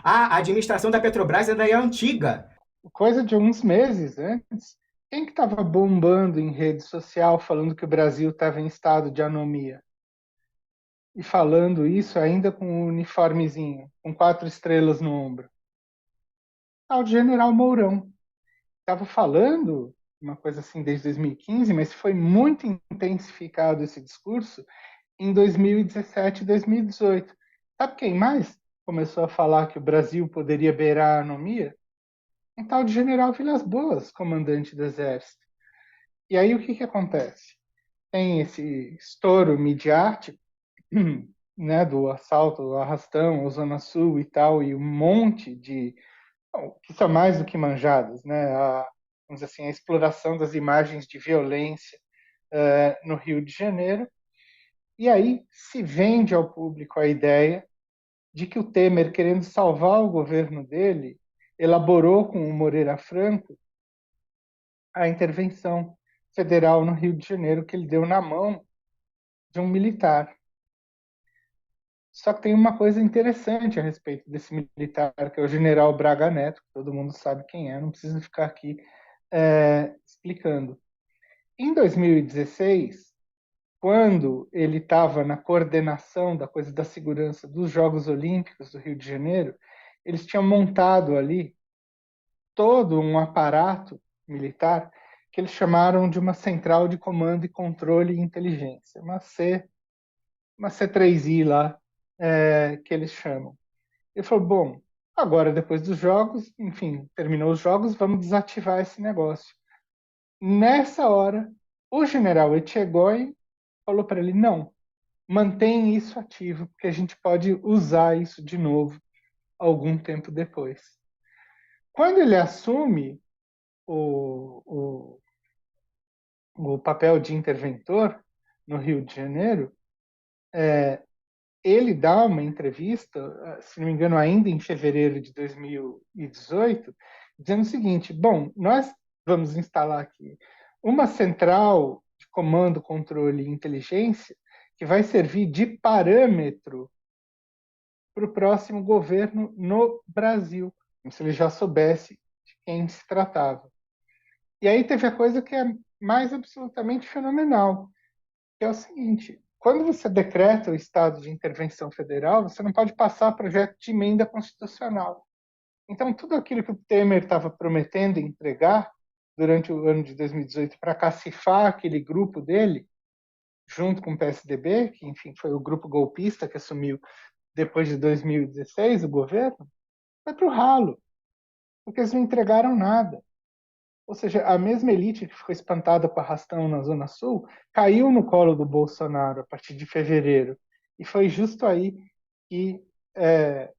Ah, a administração da Petrobras ainda é antiga. Coisa de uns meses antes, quem que estava bombando em rede social falando que o Brasil estava em estado de anomia? E falando isso ainda com um uniformezinho, com 4 estrelas no ombro. Ah, o general Mourão estava falando uma coisa assim desde 2015, mas foi muito intensificado esse discurso em 2017 e 2018. Sabe quem mais começou a falar que o Brasil poderia beirar a anomia? Um tal de general Vilas Boas, comandante do Exército. E aí o que, que acontece? Tem esse estouro midiático, né, do assalto, do arrastão, ao Zona Sul e tal, e um monte de, bom, que são mais do que manjadas, né, vamos dizer assim, a exploração das imagens de violência no Rio de Janeiro. E aí se vende ao público a ideia de que o Temer, querendo salvar o governo dele, elaborou com o Moreira Franco a intervenção federal no Rio de Janeiro que ele deu na mão de um militar. Só que tem uma coisa interessante a respeito desse militar, que é o general Braga Neto, que todo mundo sabe quem é, não precisa ficar aqui explicando. Em 2016, quando ele estava na coordenação da coisa da segurança dos Jogos Olímpicos do Rio de Janeiro, eles tinham montado ali todo um aparato militar que eles chamaram de uma central de comando e controle e inteligência, uma C3I lá, que eles chamam. Ele falou, bom, agora depois dos jogos, enfim, terminou os jogos, vamos desativar esse negócio. Nessa hora, o general Etchegói falou para ele, não, mantém isso ativo, porque a gente pode usar isso de novo algum tempo depois. Quando ele assume o, o papel de interventor no Rio de Janeiro, ele dá uma entrevista, se não me engano, ainda em fevereiro de 2018, dizendo o seguinte: bom, nós vamos instalar aqui uma central de comando, controle e inteligência que vai servir de parâmetro para o próximo governo no Brasil, como se ele já soubesse de quem se tratava. E aí teve a coisa que é mais absolutamente fenomenal, que é o seguinte: quando você decreta o estado de intervenção federal, você não pode passar projeto de emenda constitucional. Então, tudo aquilo que o Temer estava prometendo entregar durante o ano de 2018 para cacifar aquele grupo dele, junto com o PSDB, que, enfim, foi o grupo golpista que assumiu depois de 2016 o governo, foi para o ralo, porque eles não entregaram nada. Ou seja, a mesma elite que ficou espantada com a arrastão na Zona Sul caiu no colo do Bolsonaro a partir de fevereiro. E foi justo aí que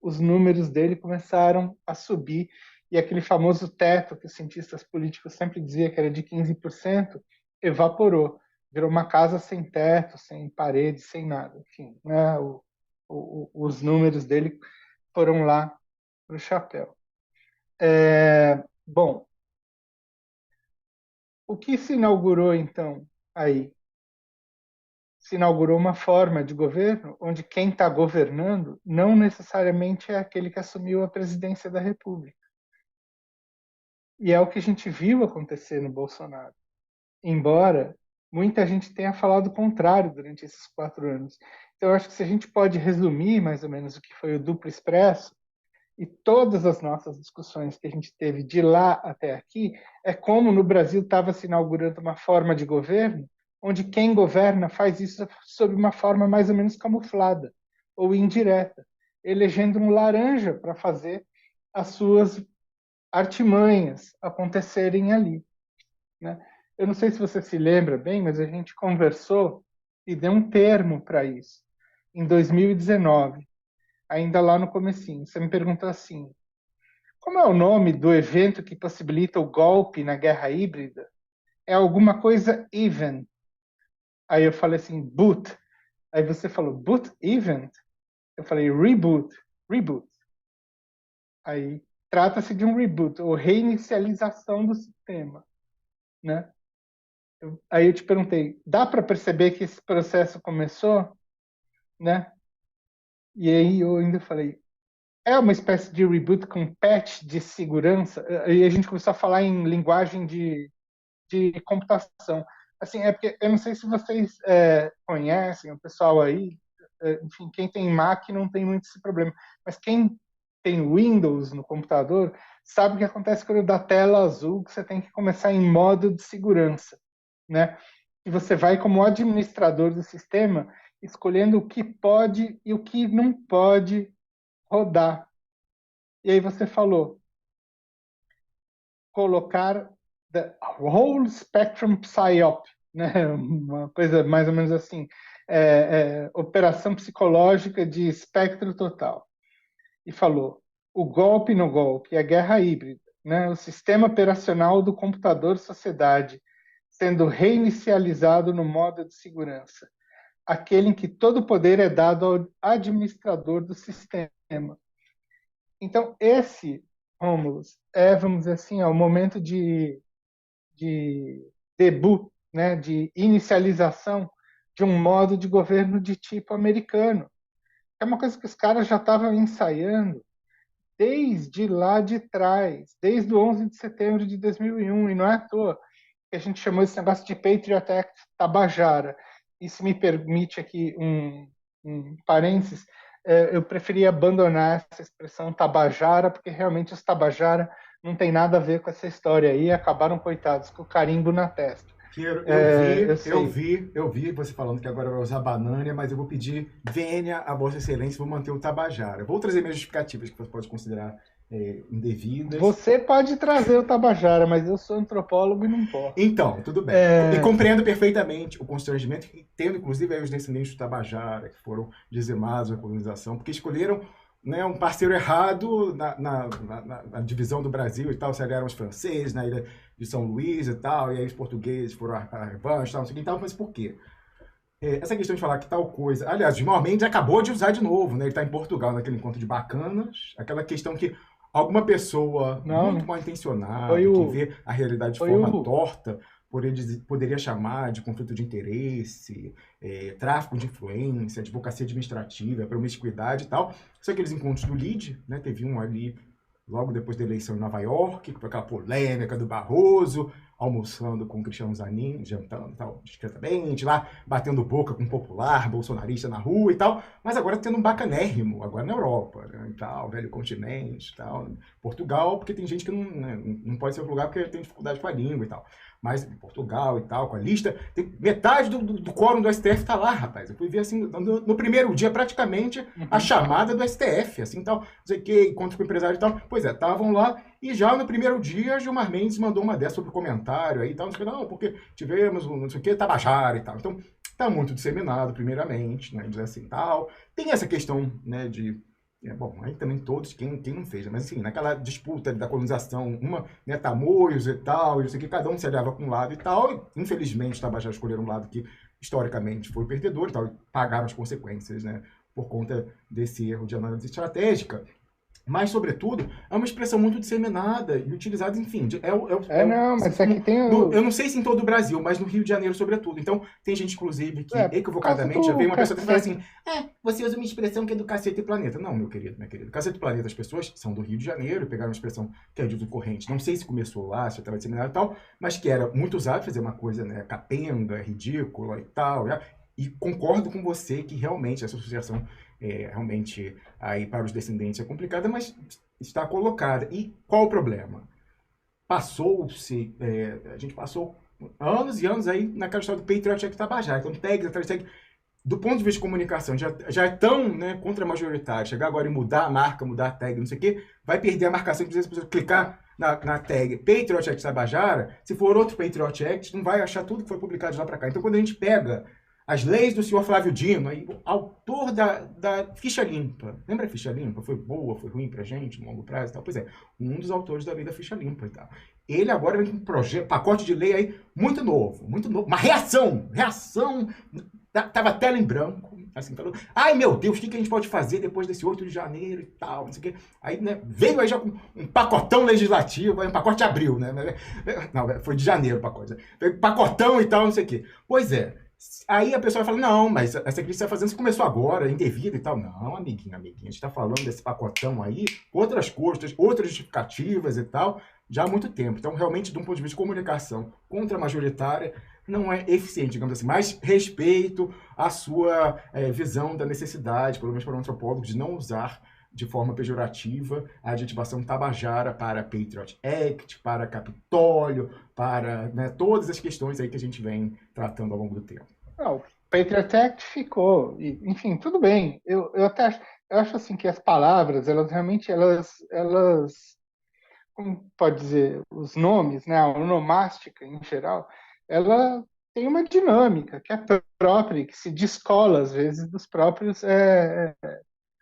os números dele começaram a subir. E aquele famoso teto que os cientistas políticos sempre diziam que era de 15%, evaporou. Virou uma casa sem teto, sem parede, sem nada. Enfim, né, os números dele foram lá para o chapéu. Bom, o que se inaugurou então aí? Se inaugurou uma forma de governo onde quem está governando não necessariamente é aquele que assumiu a presidência da República. E é o que a gente viu acontecer no Bolsonaro. Embora muita gente tenha falado o contrário durante esses 4 anos. Então, eu acho que se a gente pode resumir mais ou menos o que foi o duplo expresso, e todas as nossas discussões que a gente teve de lá até aqui, é como no Brasil estava se inaugurando uma forma de governo onde quem governa faz isso sob uma forma mais ou menos camuflada ou indireta, elegendo um laranja para fazer as suas artimanhas acontecerem ali, né? Eu não sei se você se lembra bem, mas a gente conversou e deu um termo para isso em 2019, ainda lá no comecinho. Você me perguntou assim: como é o nome do evento que possibilita o golpe na guerra híbrida? É alguma coisa even. Aí eu falei assim, boot. Aí você falou, boot event? Eu falei, reboot. Reboot. Aí trata-se de um reboot, ou reinicialização do sistema, né? Aí eu te perguntei, dá para perceber que esse processo começou, né? E aí eu ainda falei, é uma espécie de reboot com patch de segurança, e a gente começou a falar em linguagem de computação. Assim, é porque eu não sei se vocês conhecem o pessoal aí, enfim, quem tem Mac não tem muito esse problema, mas quem tem Windows no computador sabe o que acontece quando dá tela azul, que você tem que começar em modo de segurança, né? E você vai como administrador do sistema escolhendo o que pode e o que não pode rodar. E aí você falou colocar the whole spectrum psyop, né? Uma coisa mais ou menos assim, operação psicológica de espectro total. E falou o golpe no golpe, a guerra híbrida, né? O sistema operacional do computador sociedade sendo reinicializado no modo de segurança, aquele em que todo o poder é dado ao administrador do sistema. Então, esse, Romulus, vamos dizer assim, o momento de debut, né, de inicialização de um modo de governo de tipo americano. É uma coisa que os caras já estavam ensaiando desde lá de trás, desde o 11 de setembro de 2001, e não é à toa que a gente chamou esse negócio de Patriot Act Tabajara. E se me permite aqui um parênteses, eu preferi abandonar essa expressão Tabajara, porque realmente os Tabajara não tem nada a ver com essa história aí, acabaram, coitados, com o carimbo na testa. Eu vi você falando que agora vai usar banânia, mas eu vou pedir vênia a Vossa Excelência e vou manter o Tabajara. Vou trazer minhas justificativas que você pode considerar indevidas. Você pode trazer o Tabajara, mas eu sou antropólogo e não posso. Então, tudo bem. E compreendo perfeitamente o constrangimento, tendo inclusive aí os descendentes do Tabajara, que foram dizimados na colonização, porque escolheram, né, um parceiro errado na divisão do Brasil e tal, se aliaram os franceses na ilha de São Luís e tal, e aí os portugueses foram a revanche e tal, não sei o que e tal, mas por quê? Essa questão de falar que tal coisa... Aliás, Gilmar Mendes acabou de usar de novo, né? Ele está em Portugal naquele encontro de bacanas, aquela questão que alguma pessoa muito mal intencionada, que vê a realidade de forma torta, poderia chamar de conflito de interesse, tráfico de influência, advocacia administrativa, promiscuidade e tal. São aqueles encontros do LIDE, né? Teve um ali logo depois da eleição em Nova York, que foi aquela polêmica do Barroso, almoçando com o Cristiano Zanin, jantando e tal, discretamente, lá batendo boca com um popular, bolsonarista na rua e tal, mas agora tendo um bacanérrimo, agora na Europa, né, e tal, velho continente e tal, Portugal, porque tem gente que não pode ser um lugar porque tem dificuldade com a língua e tal, mas Portugal e tal, com a lista, tem metade do quórum do STF tá lá, rapaz, eu fui ver assim, no primeiro dia praticamente a chamada do STF, assim, tal, não sei o que, encontro com o empresário e tal, pois estavam lá, e já no primeiro dia, Gilmar Mendes mandou uma dessa sobre o comentário aí e tal, não, porque tivemos não sei o que, Tabajara e tal. Então, tá muito disseminado, primeiramente, né, dizer assim, tal. Tem essa questão, né, de... bom, aí também todos, quem não fez, mas assim, naquela disputa da colonização, uma, né, Tamoios e tal, e não sei o que, cada um se aliava com um lado e tal, e infelizmente, os Tabajaras escolheram um lado que, historicamente, foi o perdedor e tal, e pagaram as consequências, né, por conta desse erro de análise estratégica. Mas, sobretudo, é uma expressão muito disseminada e utilizada, enfim. Mas aqui tem eu não sei se em todo o Brasil, mas no Rio de Janeiro, sobretudo. Então, tem gente, inclusive, que equivocadamente já veio uma pessoa que fala assim: você usa uma expressão que é do cacete e planeta. Não, meu querido, minha querida. Cacete e planeta, as pessoas são do Rio de Janeiro, pegaram uma expressão que é de uso corrente. Não sei se começou lá, se estava disseminada e tal, mas que era muito usado, fazer uma coisa, né, capenga, ridícula e tal. Né? E concordo com você que realmente essa associação realmente aí para os descendentes é complicada, mas está colocada. E qual o problema? Passou-se, a gente passou anos e anos aí naquela história do Patriot Act Tabajara. Então, tag, do ponto de vista de comunicação, já é tão, né, contra-majoritário. Chegar agora e mudar a marca, mudar a tag, não sei o quê, vai perder a marcação. Se você clicar na tag Patriot Act Tabajara, se for outro Patriot Act, não vai achar tudo que foi publicado de lá para cá. Então, quando a gente pega as leis do senhor Flávio Dino, aí, autor da Ficha Limpa. Lembra a Ficha Limpa? Foi boa, foi ruim pra gente, no longo prazo e tal? Pois é, um dos autores da lei da Ficha Limpa e tal. Ele agora vem com um pacote de lei aí muito novo. Uma reação, tava tela em branco, assim, falou, ai meu Deus, o que a gente pode fazer depois desse 8 de janeiro e tal, não sei o quê. Aí, né, veio aí já com um pacotão legislativo, aí um pacote de abril, né? Não, foi de janeiro o pacote. Veio pacotão e tal, não sei o quê. Pois é, Aí a pessoa fala, não, mas essa crise que você está fazendo, você começou agora, indevida e tal. Não, amiguinho, a gente está falando desse pacotão aí, outras custas, outras justificativas e tal, já há muito tempo. Então, realmente, de um ponto de vista de comunicação contra-majoritária, não é eficiente, digamos assim. Mas respeito a sua visão da necessidade, pelo menos para um antropólogo, de não usar de forma pejorativa a adjetivação tabajara para Patriot Act, para Capitólio, para, né, todas as questões aí que a gente vem tratando ao longo do tempo. Não, o Patriot Act ficou, enfim, tudo bem. Eu até acho assim que as palavras, elas realmente, como pode dizer, os nomes, né, a onomástica em geral, ela tem uma dinâmica que é própria e que se descola às vezes dos próprios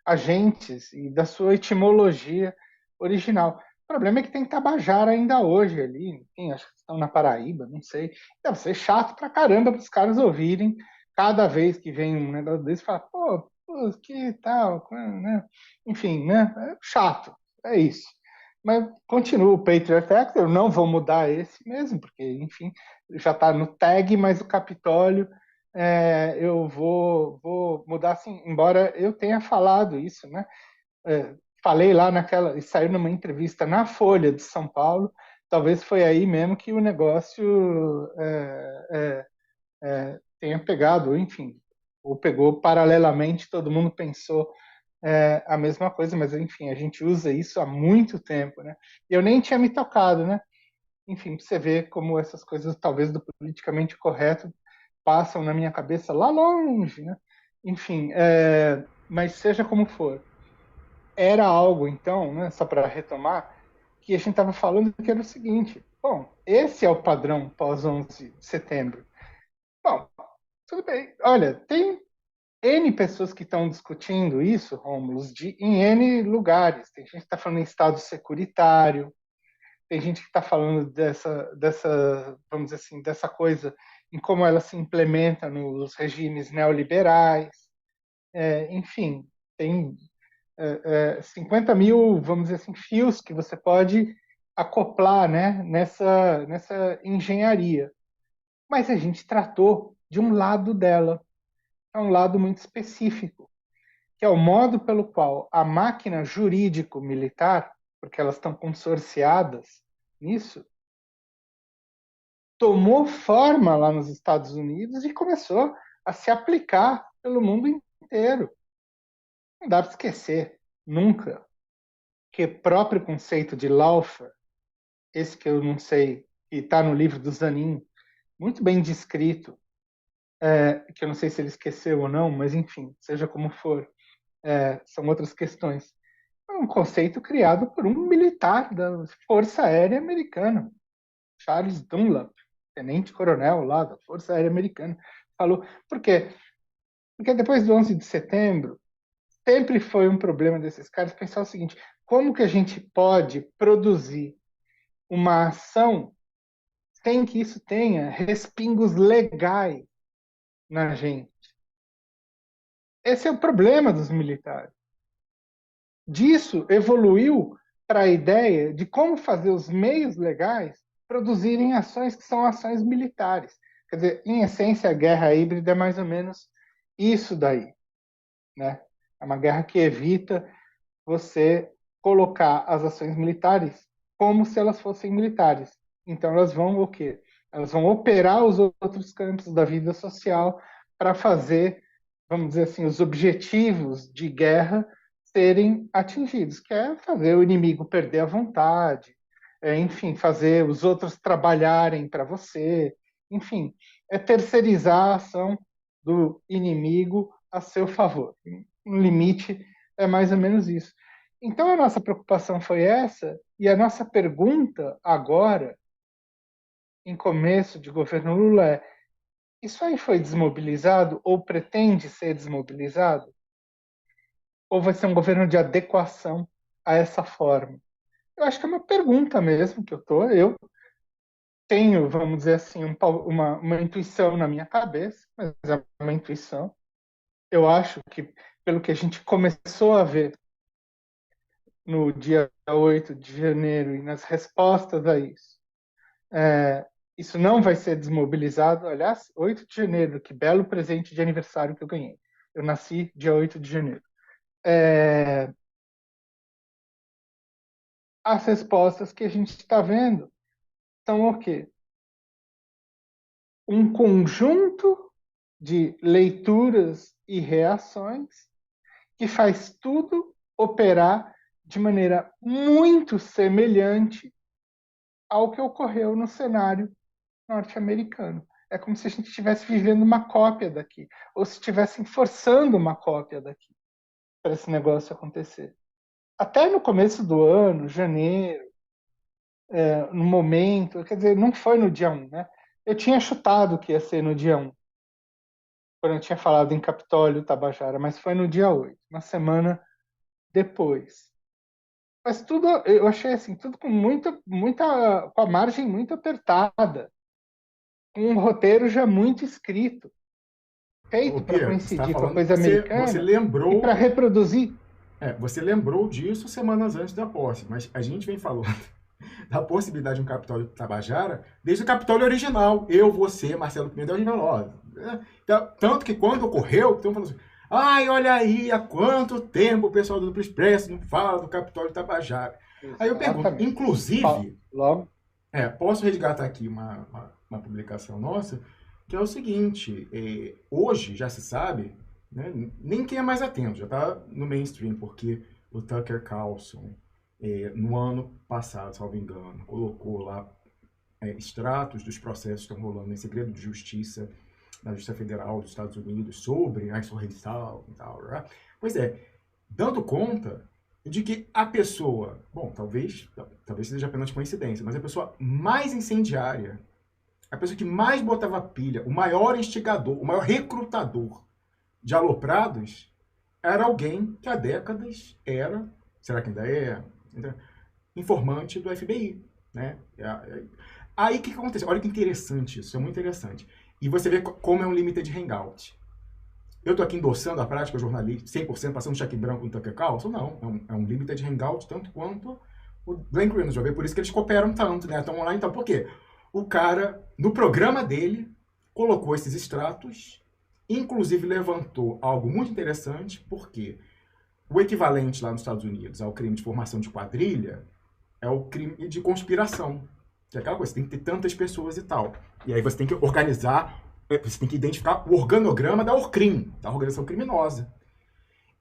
agentes e da sua etimologia original. O problema é que tem Tabajara ainda hoje ali, enfim, acho que estão na Paraíba, não sei. Deve ser chato pra caramba para os caras ouvirem cada vez que vem um negócio desse, fala, pô, que tal, né? Enfim, né? É chato, é isso. Mas continua o Patriot Act, eu não vou mudar esse mesmo, porque, enfim, já está no tag, mas o Capitólio eu vou mudar assim, embora eu tenha falado isso, né? Falei lá naquela, e saiu numa entrevista na Folha de São Paulo, talvez foi aí mesmo que o negócio tenha pegado, enfim, ou pegou paralelamente, todo mundo pensou a mesma coisa, mas enfim, a gente usa isso há muito tempo, né? E eu nem tinha me tocado, né? Enfim, você vê como essas coisas, talvez do politicamente correto, passam na minha cabeça lá longe, né? Enfim, mas seja como for, era algo, então, né, só para retomar, que a gente estava falando que era o seguinte: bom, esse é o padrão pós 11 de setembro. Bom, tudo bem. Olha, tem N pessoas que estão discutindo isso, Rômulo, em N lugares. Tem gente que está falando em estado securitário, tem gente que está falando vamos dizer assim, dessa coisa em como ela se implementa nos regimes neoliberais. Enfim, tem 50 mil, vamos dizer assim, fios que você pode acoplar, né, nessa engenharia. Mas a gente tratou de um lado dela, é um lado muito específico, que é o modo pelo qual a máquina jurídico-militar, porque elas estão consorciadas nisso, tomou forma lá nos Estados Unidos e começou a se aplicar pelo mundo inteiro. Não dá para esquecer, nunca, que o próprio conceito de lawfare, esse que eu não sei, que está no livro do Zanin, muito bem descrito, que eu não sei se ele esqueceu ou não, mas enfim, seja como for, são outras questões. É um conceito criado por um militar da Força Aérea Americana, Charles Dunlap, tenente-coronel lá da Força Aérea Americana, falou. Por quê? Porque depois do 11 de setembro, sempre foi um problema desses caras pensar o seguinte: como que a gente pode produzir uma ação sem que isso tenha respingos legais na gente? Esse é o problema dos militares. Disso evoluiu para a ideia de como fazer os meios legais produzirem ações que são ações militares. Quer dizer, em essência, a guerra híbrida é mais ou menos isso daí, né? É uma guerra que evita você colocar as ações militares como se elas fossem militares. Então elas vão o quê? Elas vão operar os outros campos da vida social para fazer, vamos dizer assim, os objetivos de guerra serem atingidos, que é fazer o inimigo perder a vontade, enfim, fazer os outros trabalharem para você, enfim, é terceirizar a ação do inimigo a seu favor. No limite, é mais ou menos isso. Então, a nossa preocupação foi essa, e a nossa pergunta agora, em começo de governo Lula, é: isso aí foi desmobilizado ou pretende ser desmobilizado? Ou vai ser um governo de adequação a essa forma? Eu acho que é uma pergunta mesmo que eu tenho, vamos dizer assim, uma intuição na minha cabeça, mas é uma intuição. Eu acho que, pelo que a gente começou a ver no dia 8 de janeiro e nas respostas a isso, Isso não vai ser desmobilizado. Aliás, 8 de janeiro, que belo presente de aniversário que eu ganhei. Eu nasci dia 8 de janeiro. As respostas que a gente está vendo são o quê? Um conjunto de leituras e reações que faz tudo operar de maneira muito semelhante ao que ocorreu no cenário norte-americano. É como se a gente estivesse vivendo uma cópia daqui, ou se estivessem forçando uma cópia daqui para esse negócio acontecer. Até no começo do ano, janeiro, no momento, quer dizer, não foi no dia 1, né? Eu tinha chutado que ia ser no dia 1, quando eu tinha falado em Capitólio, Tabajara, mas foi no dia 8, uma semana depois. Mas tudo, eu achei assim, tudo com com a margem muito apertada, com um roteiro já muito escrito, Ô, feito para Pia, você está coincidir com a falando, coisa você americana e para lembrou, reproduzir. você lembrou disso semanas antes da posse, mas a gente vem falando da possibilidade de um Capitólio Tabajara desde o Capitólio original. Eu, você, Marcelo Pimentel, a gente falou, ó, então, tanto que quando ocorreu, então falou assim, ai, olha aí, há quanto tempo o pessoal do Duplo Expresso não fala do Capitólio Tabajara. Aí eu pergunto, Exatamente. inclusive, Logo, posso resgatar aqui uma publicação nossa, que é o seguinte, hoje já se sabe, né, nem quem é mais atento, já está no mainstream, porque o Tucker Carlson, no ano passado, salvo engano, colocou lá extratos dos processos que estão rolando em segredo de justiça na Justiça Federal dos Estados Unidos sobre a insurreição e tal. Né? Pois é, dando conta de que a pessoa, bom, talvez seja apenas coincidência, mas a pessoa mais incendiária, a pessoa que mais botava pilha, o maior instigador, o maior recrutador de aloprados, era alguém que há décadas era, será que ainda é, informante do FBI. Né? Aí o que acontece? Olha que interessante isso, é muito interessante. E você vê como é um limited hangout. Eu estou aqui endossando a prática jornalística 100%, passando cheque branco no Tucker Carlson? Não, é um limited hangout tanto quanto o Glenn Greenwald. Já vê por isso que eles cooperam tanto, né? Estão online, então por quê? O cara, no programa dele, colocou esses extratos, inclusive levantou algo muito interessante, porque o equivalente lá nos Estados Unidos ao crime de formação de quadrilha é o crime de conspiração. Que é aquela coisa, você tem que ter tantas pessoas e tal. E aí você tem que organizar, você tem que identificar o organograma da ORCRIM, da organização criminosa.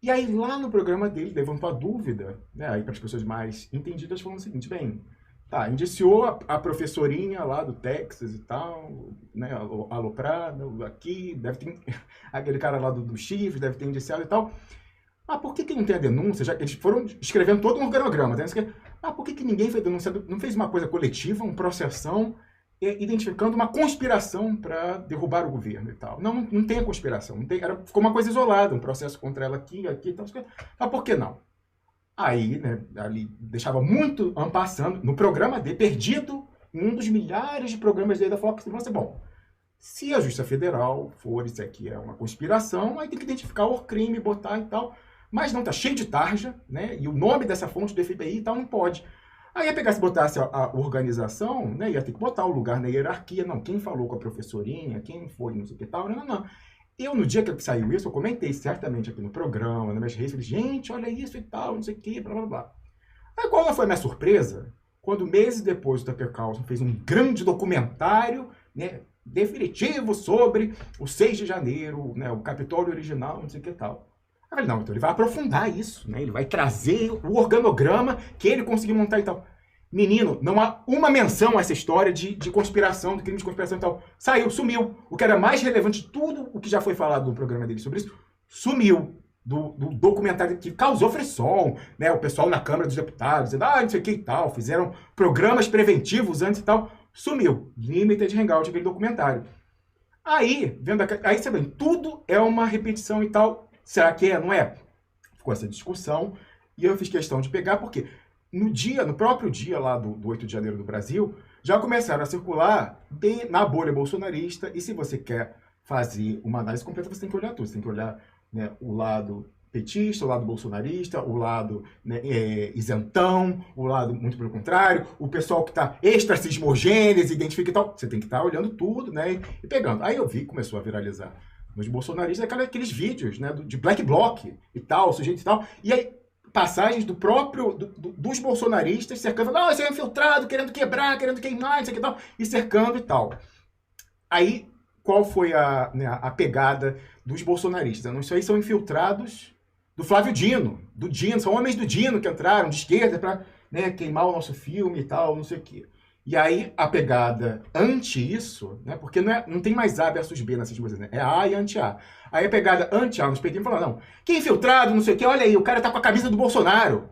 E aí lá no programa dele levantou a dúvida, né, aí para as pessoas mais entendidas, falando o seguinte, bem, tá, indiciou a professorinha lá do Texas e tal, né, aloprada, aqui, deve ter, aquele cara lá do Chifre, deve ter indiciado e tal. Ah, por que não tem a denúncia? Já que eles foram escrevendo todo um organograma. Por que ninguém fez denúncia? Não fez uma coisa coletiva, uma processão, identificando uma conspiração para derrubar o governo e tal? Não tem a conspiração. Não tem, ficou uma coisa isolada, um processo contra ela aqui e tal. Mas por que não? Aí, né, ali deixava muito passando no programa dele, perdido em um dos milhares de programas dele da Fox. Bom, se a Justiça Federal for, isso aqui é uma conspiração, aí tem que identificar o crime, botar e tal. Mas não, tá cheio de tarja, né? E o nome dessa fonte do FBI e tal não pode. Aí ia pegar, se botasse a organização, né? Ia ter que botar o lugar na hierarquia. Não, quem falou com a professorinha, quem foi, não sei o que tal, não. Eu, no dia que saiu isso, eu comentei certamente aqui no programa, nas minhas redes, falei, gente, olha isso e tal, não sei o que, blá, blá, blá. Aí qual foi a minha surpresa? Quando meses depois o Tucker Carlson fez um grande documentário, né? Definitivo sobre o 6 de janeiro, né? O Capitólio original, não sei o que tal. Eu falei, não, então ele vai aprofundar isso, né? Ele vai trazer o organograma que ele conseguiu montar e tal. Menino, não há uma menção a essa história de conspiração, de crime de conspiração e tal. Saiu, sumiu. O que era mais relevante de tudo o que já foi falado no programa dele sobre isso, sumiu do documentário que causou frisson, né? O pessoal na Câmara dos Deputados, dizendo, não sei o que e tal, fizeram programas preventivos antes e tal. Sumiu. Limited Hangout, aquele documentário. Aí, aí você vê, tudo é uma repetição e tal. Será que é? Não é? Ficou essa discussão e eu fiz questão de pegar, porque no próprio dia lá do 8 de janeiro do Brasil, já começaram a circular na bolha bolsonarista, e se você quer fazer uma análise completa, você tem que olhar tudo. Você tem que olhar, né, o lado petista, o lado bolsonarista, o lado, né, isentão, o lado muito pelo contrário, o pessoal que está extra-cismogênese, identifica e tal. Você tem que estar olhando tudo, né, e pegando. Aí eu vi que começou a viralizar nos bolsonaristas aqueles vídeos, né, de Black Bloc e tal, sujeito e tal. E aí passagens do próprio dos bolsonaristas cercando, não, esse é infiltrado, querendo quebrar, querendo queimar, isso aqui e tal, e cercando e tal. Aí, qual foi né, a pegada dos bolsonaristas? Isso aí são infiltrados do Flávio Dino, do Dino, são homens do Dino que entraram de esquerda para, né, queimar o nosso filme e tal, não sei o quê. E aí a pegada anti isso, né, porque não tem mais A versus B nessas coisas, né, é A e anti-A. Aí a pegada anti-A nos pequenos falou, não, que infiltrado, não sei o quê, olha aí, o cara tá com a camisa do Bolsonaro.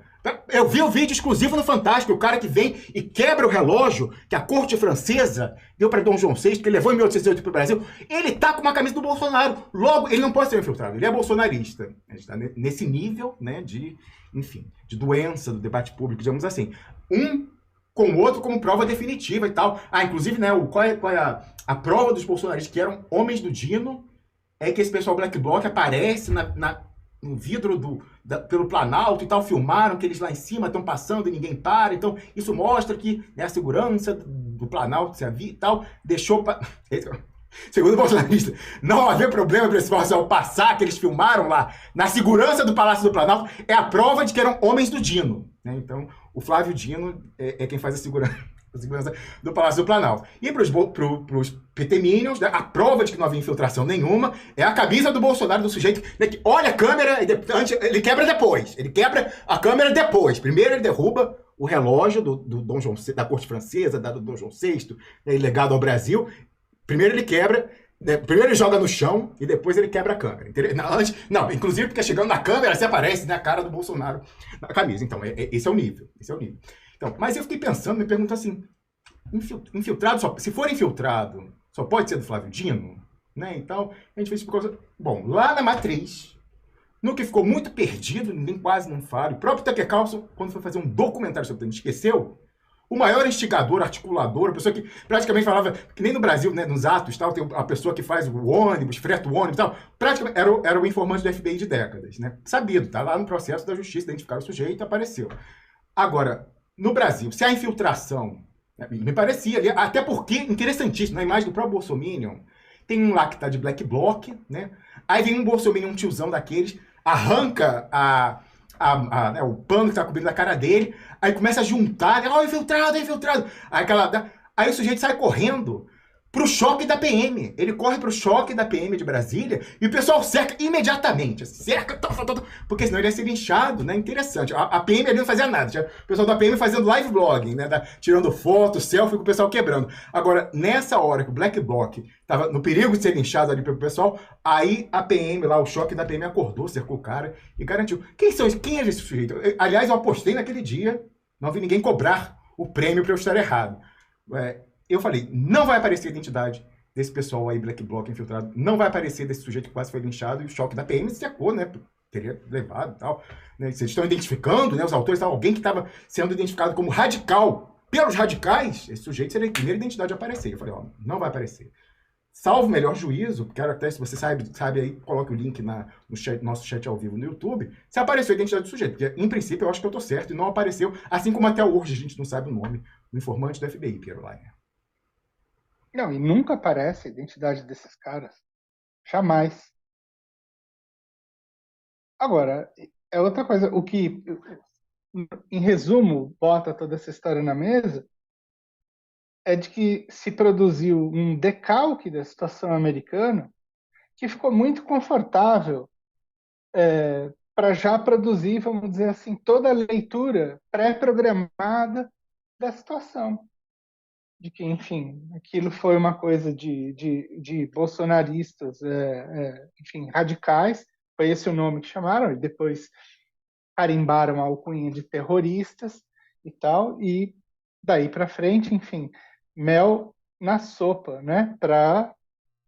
Eu vi o vídeo exclusivo no Fantástico, o cara que vem e quebra o relógio que a corte francesa deu para Dom João VI, que ele levou em 1808 para o Brasil. Ele tá com uma camisa do Bolsonaro. Logo, ele não pode ser infiltrado, ele é bolsonarista. A gente está nesse nível, né, enfim, de doença do debate público, digamos assim. Um com o outro como prova definitiva e tal. Ah, inclusive, né, qual é a prova dos bolsonaristas, que eram homens do Dino, é que esse pessoal Black Bloc aparece no vidro pelo Planalto e tal, filmaram que eles lá em cima estão passando e ninguém para. Então, isso mostra que, né, a segurança do Planalto, se havia e tal, deixou... Segundo o bolsonarista, não havia problema para esse pessoal passar, que eles filmaram lá na segurança do Palácio do Planalto, é a prova de que eram homens do Dino. Né? Então, o Flávio Dino é quem faz a segurança do Palácio do Planalto. E para os PTminions, né, a prova de que não havia infiltração nenhuma é a camisa do Bolsonaro, do sujeito, né, que olha a câmera, ele quebra depois. Ele quebra a câmera depois. Primeiro ele derruba o relógio do Dom João, da corte francesa, dado do Dom João VI, né, legado ao Brasil. Primeiro ele quebra, né, primeiro ele joga no chão e depois ele quebra a câmera. Não, inclusive porque chegando na câmera você aparece, né, a cara do Bolsonaro na camisa. Então, esse é o nível. Esse é o nível. Então, mas eu fiquei pensando, me pergunto assim, infiltrado, se for infiltrado, só pode ser do Flávio Dino? Né? Então, a gente fez por causa... Bom, lá na Matriz, no que ficou muito perdido, ninguém quase não fala, o próprio Tucker Carlson, quando foi fazer um documentário sobre ele, esqueceu, o maior instigador, articulador, a pessoa que praticamente falava, que nem no Brasil, né, nos atos, tal, tem a pessoa que faz o ônibus, freta o ônibus e tal, praticamente era o informante do FBI de décadas, né? Sabido, tá lá no processo da justiça, identificaram o sujeito e apareceu. Agora, no Brasil, se a infiltração, né, me parecia ali, até porque, interessantíssimo, na imagem do próprio Bolsominion, tem um lá que tá de Black Bloc, né? Aí vem um Bolsominion, um tiozão daqueles, arranca né, o pano que tá cobrindo a cara dele, aí começa a juntar, ó, infiltrado, infiltrado. Aí o sujeito sai correndo pro choque da PM. Ele corre pro choque da PM de Brasília e o pessoal cerca imediatamente. Cerca, porque senão ele ia ser linchado, né? Interessante. A PM ali não fazia nada. Tinha o pessoal da PM fazendo live blogging, né? Tirando foto, selfie com o pessoal quebrando. Agora, nessa hora que o Black Bloc tava no perigo de ser linchado ali pelo pessoal, aí a PM lá, o choque da PM acordou, cercou o cara e garantiu. Quem é esse sujeito? Aliás, eu apostei naquele dia, não vi ninguém cobrar o prêmio para eu estar errado. Eu falei, não vai aparecer a identidade desse pessoal aí, Black Bloc infiltrado, não vai aparecer desse sujeito que quase foi linchado, e o choque da PM secou, né? Teria levado e tal. Né? Vocês estão identificando, né? Os autores, alguém que estava sendo identificado como radical pelos radicais, esse sujeito seria a primeira identidade a aparecer. Eu falei, ó, não vai aparecer. Salvo melhor juízo, quero até, se você sabe aí, coloque o link no nosso chat ao vivo no YouTube, se apareceu a identidade do sujeito, porque em princípio eu acho que eu tô certo, e não apareceu, assim como até hoje a gente não sabe o nome do informante do FBI, Piero Leiner. Não, e nunca aparece a identidade desses caras. Jamais. Agora, é outra coisa. O que, em resumo, bota toda essa história na mesa é de que se produziu um decalque da situação americana que ficou muito confortável para já produzir, vamos dizer assim, toda a leitura pré-programada da situação. De que, enfim, aquilo foi uma coisa de bolsonaristas, enfim, radicais, foi esse o nome que chamaram, e depois carimbaram a alcunha de terroristas e tal, e daí para frente, enfim, mel na sopa, né, para,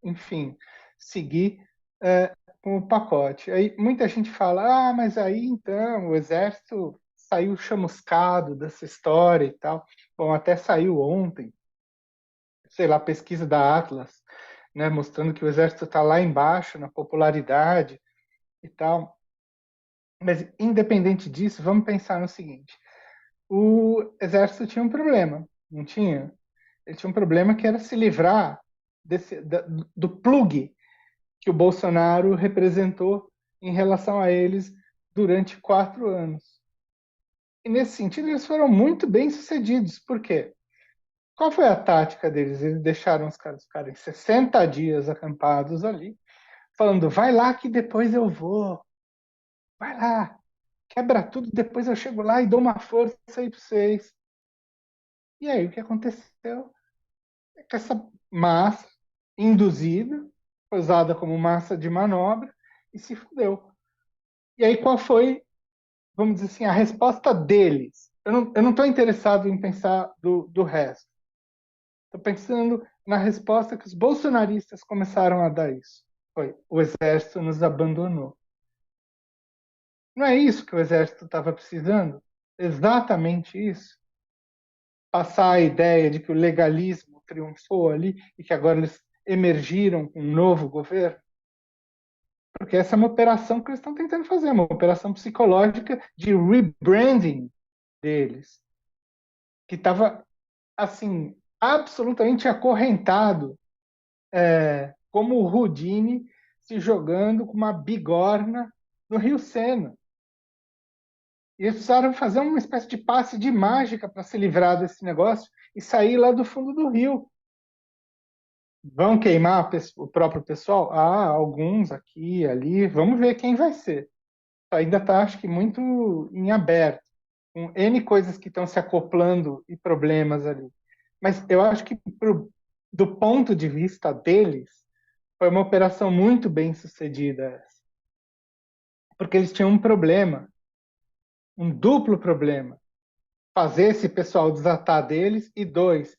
enfim, seguir com o pacote. Aí muita gente fala, mas aí então o exército saiu chamuscado dessa história e tal. Bom, até saiu ontem, sei lá, pesquisa da Atlas, né, mostrando que o exército está lá embaixo na popularidade e tal. Mas, independente disso, vamos pensar no seguinte: o exército tinha um problema, não tinha? Ele tinha um problema que era se livrar do plug que o Bolsonaro representou em relação a eles durante 4 anos. E, nesse sentido, eles foram muito bem sucedidos. Por quê? Qual foi a tática deles? Eles deixaram os caras ficarem 60 dias acampados ali, falando: vai lá que depois eu vou. Vai lá, quebra tudo, depois eu chego lá e dou uma força aí para vocês. E aí o que aconteceu é que essa massa induzida foi usada como massa de manobra e se fudeu. E aí qual foi, vamos dizer assim, a resposta deles? Eu não estou interessado em pensar do resto. Estou pensando na resposta que os bolsonaristas começaram a dar isso. Foi: o exército nos abandonou. Não é isso que o exército estava precisando? Exatamente isso? Passar a ideia de que o legalismo triunfou ali e que agora eles emergiram com um novo governo? Porque essa é uma operação que eles estão tentando fazer, uma operação psicológica de rebranding deles, que estava, assim, absolutamente acorrentado, como o Houdini se jogando com uma bigorna no Rio Sena. E eles precisaram fazer uma espécie de passe de mágica para se livrar desse negócio e sair lá do fundo do rio. Vão queimar o próprio pessoal? Ah, alguns aqui e ali. Vamos ver quem vai ser. Ainda está, acho que, muito em aberto, com N coisas que estão se acoplando e problemas ali. Mas eu acho que, do ponto de vista deles, foi uma operação muito bem sucedida essa. Porque eles tinham um problema, um duplo problema: fazer esse pessoal desatar deles e, dois,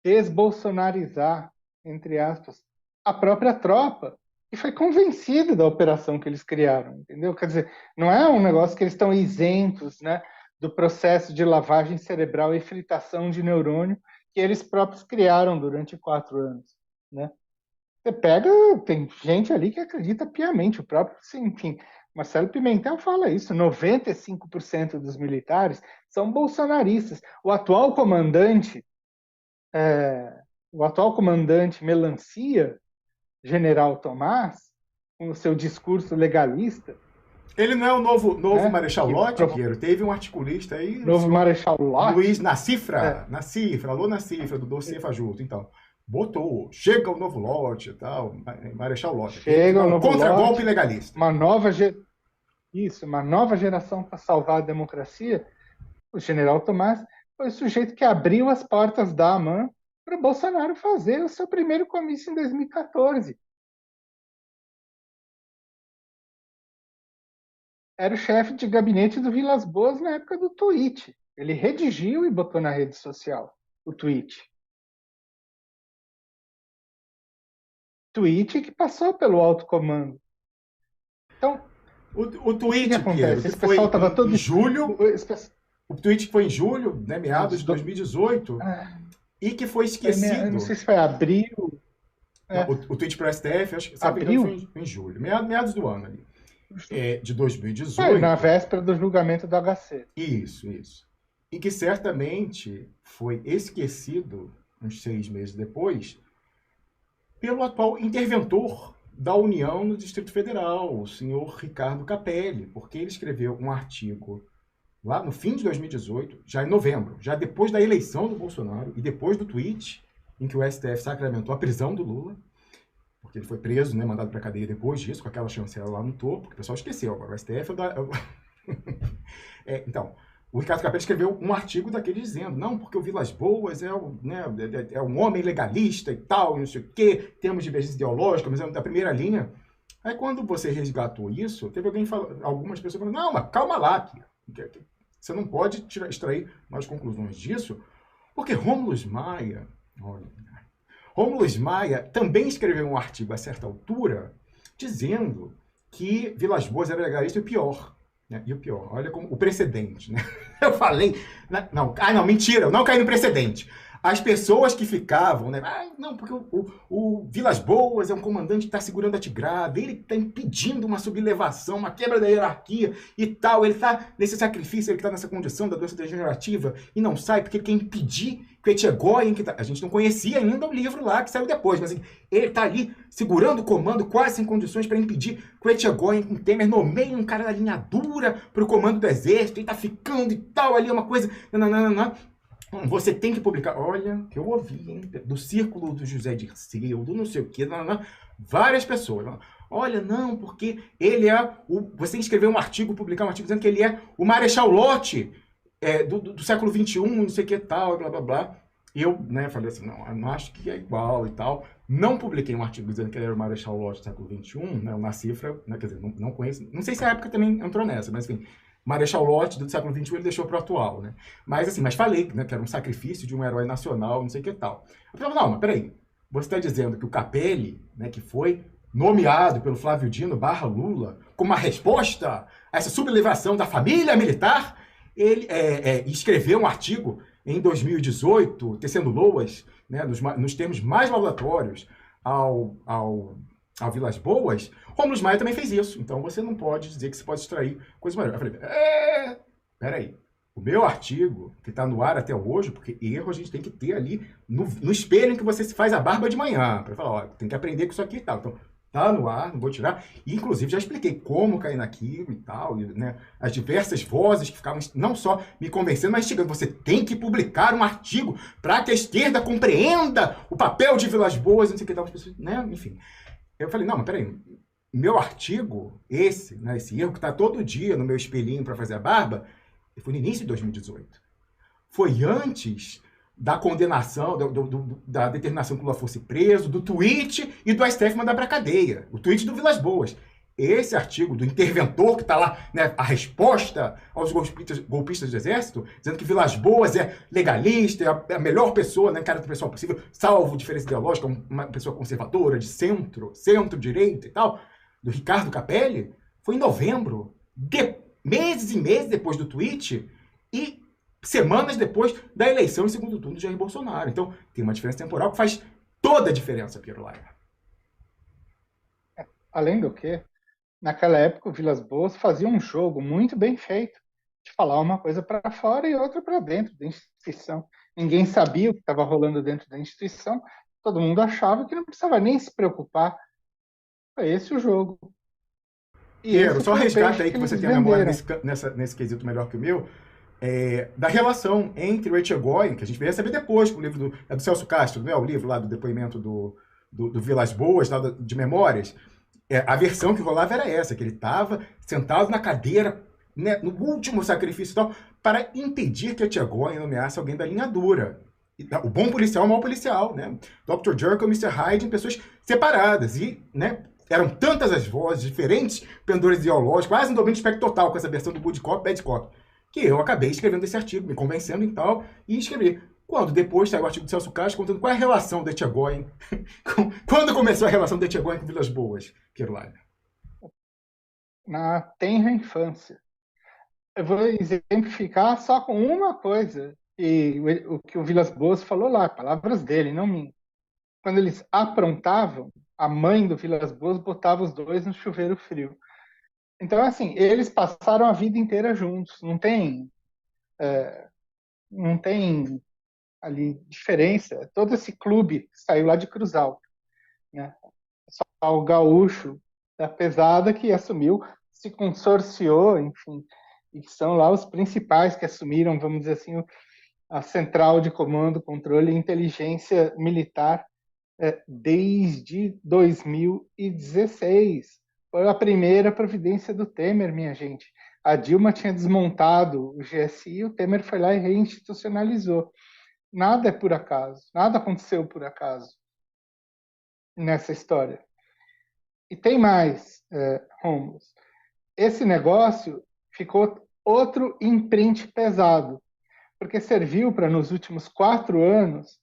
desbolsonarizar, entre aspas, a própria tropa, que foi convencida da operação que eles criaram, entendeu? Quer dizer, não é um negócio que eles estão isentos, né, do processo de lavagem cerebral e fritação de neurônio que eles próprios criaram durante 4 anos, né? Você pega, tem gente ali que acredita piamente, o próprio, enfim, Marcelo Pimentel fala isso: 95% dos militares são bolsonaristas. O atual comandante Melancia, General Tomás, com o seu discurso legalista. Ele não é o novo Marechal Lott, Piero? Piero? Teve um articulista aí, Novo Marechal Lott? Luiz Nassifra, alô Nassifra, do dossiê Fajuto, então. Botou, chega o novo Lott e tal, Marechal Lott. Chega o novo contra-golpe legalista. Uma nova geração para salvar a democracia. O general Tomás foi o sujeito que abriu as portas da AMAN para o Bolsonaro fazer o seu primeiro comício em 2014. Era o chefe de gabinete do Vilas Boas na época do tweet. Ele redigiu e botou na rede social o tweet. Tweet que passou pelo alto comando. Então, o tweet, que Piero, esse pessoal estava todo em julho. O tweet que foi em julho, né, meados de 2018, e que foi esquecido. Não sei se foi abril. O tweet para o STF, acho que foi em julho, meados do ano ali. De 2018. Foi na véspera do julgamento do HC. Isso. E que certamente foi esquecido, uns 6 meses depois, pelo atual interventor da União no Distrito Federal, o senhor Ricardo Capelli, porque ele escreveu um artigo lá no fim de 2018, já em novembro, já depois da eleição do Bolsonaro e depois do tweet em que o STF sacramentou a prisão do Lula, porque ele foi preso, né, mandado para a cadeia depois disso, com aquela chancela lá no topo, que o pessoal esqueceu agora. O STF então, o Ricardo Capelli escreveu um artigo daquele dizendo: não, porque o Vilas Boas é um homem legalista e tal, não sei o quê, temos divergência ideológica, mas é da primeira linha. Aí quando você resgatou isso, teve algumas pessoas falando: não, mas calma lá, você não pode extrair mais conclusões disso, porque Rômulo Maia também escreveu um artigo a certa altura dizendo que Vilas Boas era legalista e o pior. Né? E o pior, olha como o precedente. Né? Eu falei... Não, mentira, eu não caí no precedente. As pessoas que ficavam, né? Ah, não, porque o Vilas Boas é um comandante que está segurando a Tigrada, ele está impedindo uma sublevação, uma quebra da hierarquia e tal. Ele está nesse sacrifício, ele está nessa condição da doença degenerativa e não sai porque ele quer impedir que o Etchegóin, que a gente não conhecia ainda o livro lá que saiu depois, mas assim, ele está ali segurando o comando, quase sem condições para impedir que o Etchegóin, com Temer, nomeie um cara da linha dura para o comando do exército, ele está ficando e tal, ali é uma coisa. Nananana. Você tem que publicar. Olha, que eu ouvi, hein? Do círculo do José Dirceu, do não sei o quê, várias pessoas. Olha, não, porque ele é. Você escreveu um artigo, publicar um artigo dizendo que ele é o Marechal Lott do século XXI, não sei o que tal, blá blá blá. E eu, né, falei assim, não, eu não acho que é igual e tal. Não publiquei um artigo dizendo que ele era o Marechal Lott do século XXI, né, uma cifra, né, quer dizer, não conheço. Não sei se a época também entrou nessa, mas enfim. Marechal Lott do século XXI ele deixou para o atual, né? Mas assim, mas falei, né, que era um sacrifício de um herói nacional, não sei o que tal. Eu falei, não, mas peraí, você está dizendo que o Capelli, né, que foi nomeado pelo Flávio Dino / Lula como uma resposta a essa sublevação da família militar, ele escreveu um artigo em 2018, tecendo loas, né, nos termos mais laudatórios ao Vilas Boas, Rômulo Maia também fez isso. Então você não pode dizer que você pode extrair coisa melhor. Eu falei, peraí. O meu artigo, que está no ar até hoje, porque erro a gente tem que ter ali no espelho em que você se faz a barba de manhã, para falar, ó, tem que aprender com isso aqui e tal. Então, tá no ar, não vou tirar. E, inclusive, já expliquei como cair naquilo e tal, e, né, as diversas vozes que ficavam não só me convencendo, mas chegando. Você tem que publicar um artigo para que a esquerda compreenda o papel de Vilas Boas, não sei o que tal, as pessoas, né, enfim. Eu falei, não, mas peraí, meu artigo, né, esse erro que está todo dia no meu espelhinho para fazer a barba, foi no início de 2018. Foi antes da condenação, da determinação que o Lula fosse preso, do tweet e do STF mandar para cadeia. O tweet do Vilas Boas. Esse artigo do interventor que está lá, né, a resposta aos golpistas do Exército, dizendo que Vilas Boas é legalista, é a melhor pessoa, né, cara do pessoal possível, salvo diferença ideológica, uma pessoa conservadora, de centro-direita e tal, do Ricardo Capelli, foi em novembro, meses e meses depois do tweet e semanas depois da eleição em segundo turno de Jair Bolsonaro. Então, tem uma diferença temporal que faz toda a diferença, Piero Laia. Além do que, naquela época o Vilas Boas fazia um jogo muito bem feito, de falar uma coisa para fora e outra para dentro da instituição. Ninguém sabia o que estava rolando dentro da instituição, todo mundo achava que não precisava nem se preocupar. Foi esse o jogo. Piero, só resgata aí que você tem a memória nesse quesito melhor que o meu, da relação entre o Etchegóin, que a gente veio saber depois, com o livro do Celso Castro, não é? O livro lá do depoimento do Vilas Boas, lá de memórias. A versão que rolava era essa, que ele estava sentado na cadeira, né, no último sacrifício e tal, para impedir que a Etchegóin nomeasse alguém da linha dura. O bom policial, o mau policial, né? Dr. Jekyll e Mr. Hyde, pessoas separadas. E, né, eram tantas as vozes, diferentes pendores ideológicos, quase um domínio de espectro total com essa versão do Good Cop, Bad Cop, que eu acabei escrevendo esse artigo, me convencendo e tal, e escrevi. Quando depois saiu o artigo do Celso Castro contando qual é a relação do Etchegóin, quando começou a relação do Etchegóin com Vilas Boas, Piero Laia? Na tenra infância. Eu vou exemplificar só com uma coisa, e o que o Vilas Boas falou lá, palavras dele, não minhas. Quando eles aprontavam, a mãe do Vilas Boas botava os dois no chuveiro frio. Então, assim, eles passaram a vida inteira juntos. Não tem ali diferença. Todo esse clube saiu lá de Cruz Alta, né? Só o gaúcho da pesada que assumiu, se consorciou, enfim, e que são lá os principais que assumiram, vamos dizer assim, a central de comando, controle e inteligência militar desde 2016. Foi a primeira providência do Temer, minha gente. A Dilma tinha desmontado o GSI e o Temer foi lá e reinstitucionalizou. Nada é por acaso, nada aconteceu por acaso nessa história. E tem mais, Rômulo. Esse negócio ficou outro imprint pesado, porque serviu para, nos últimos 4 anos,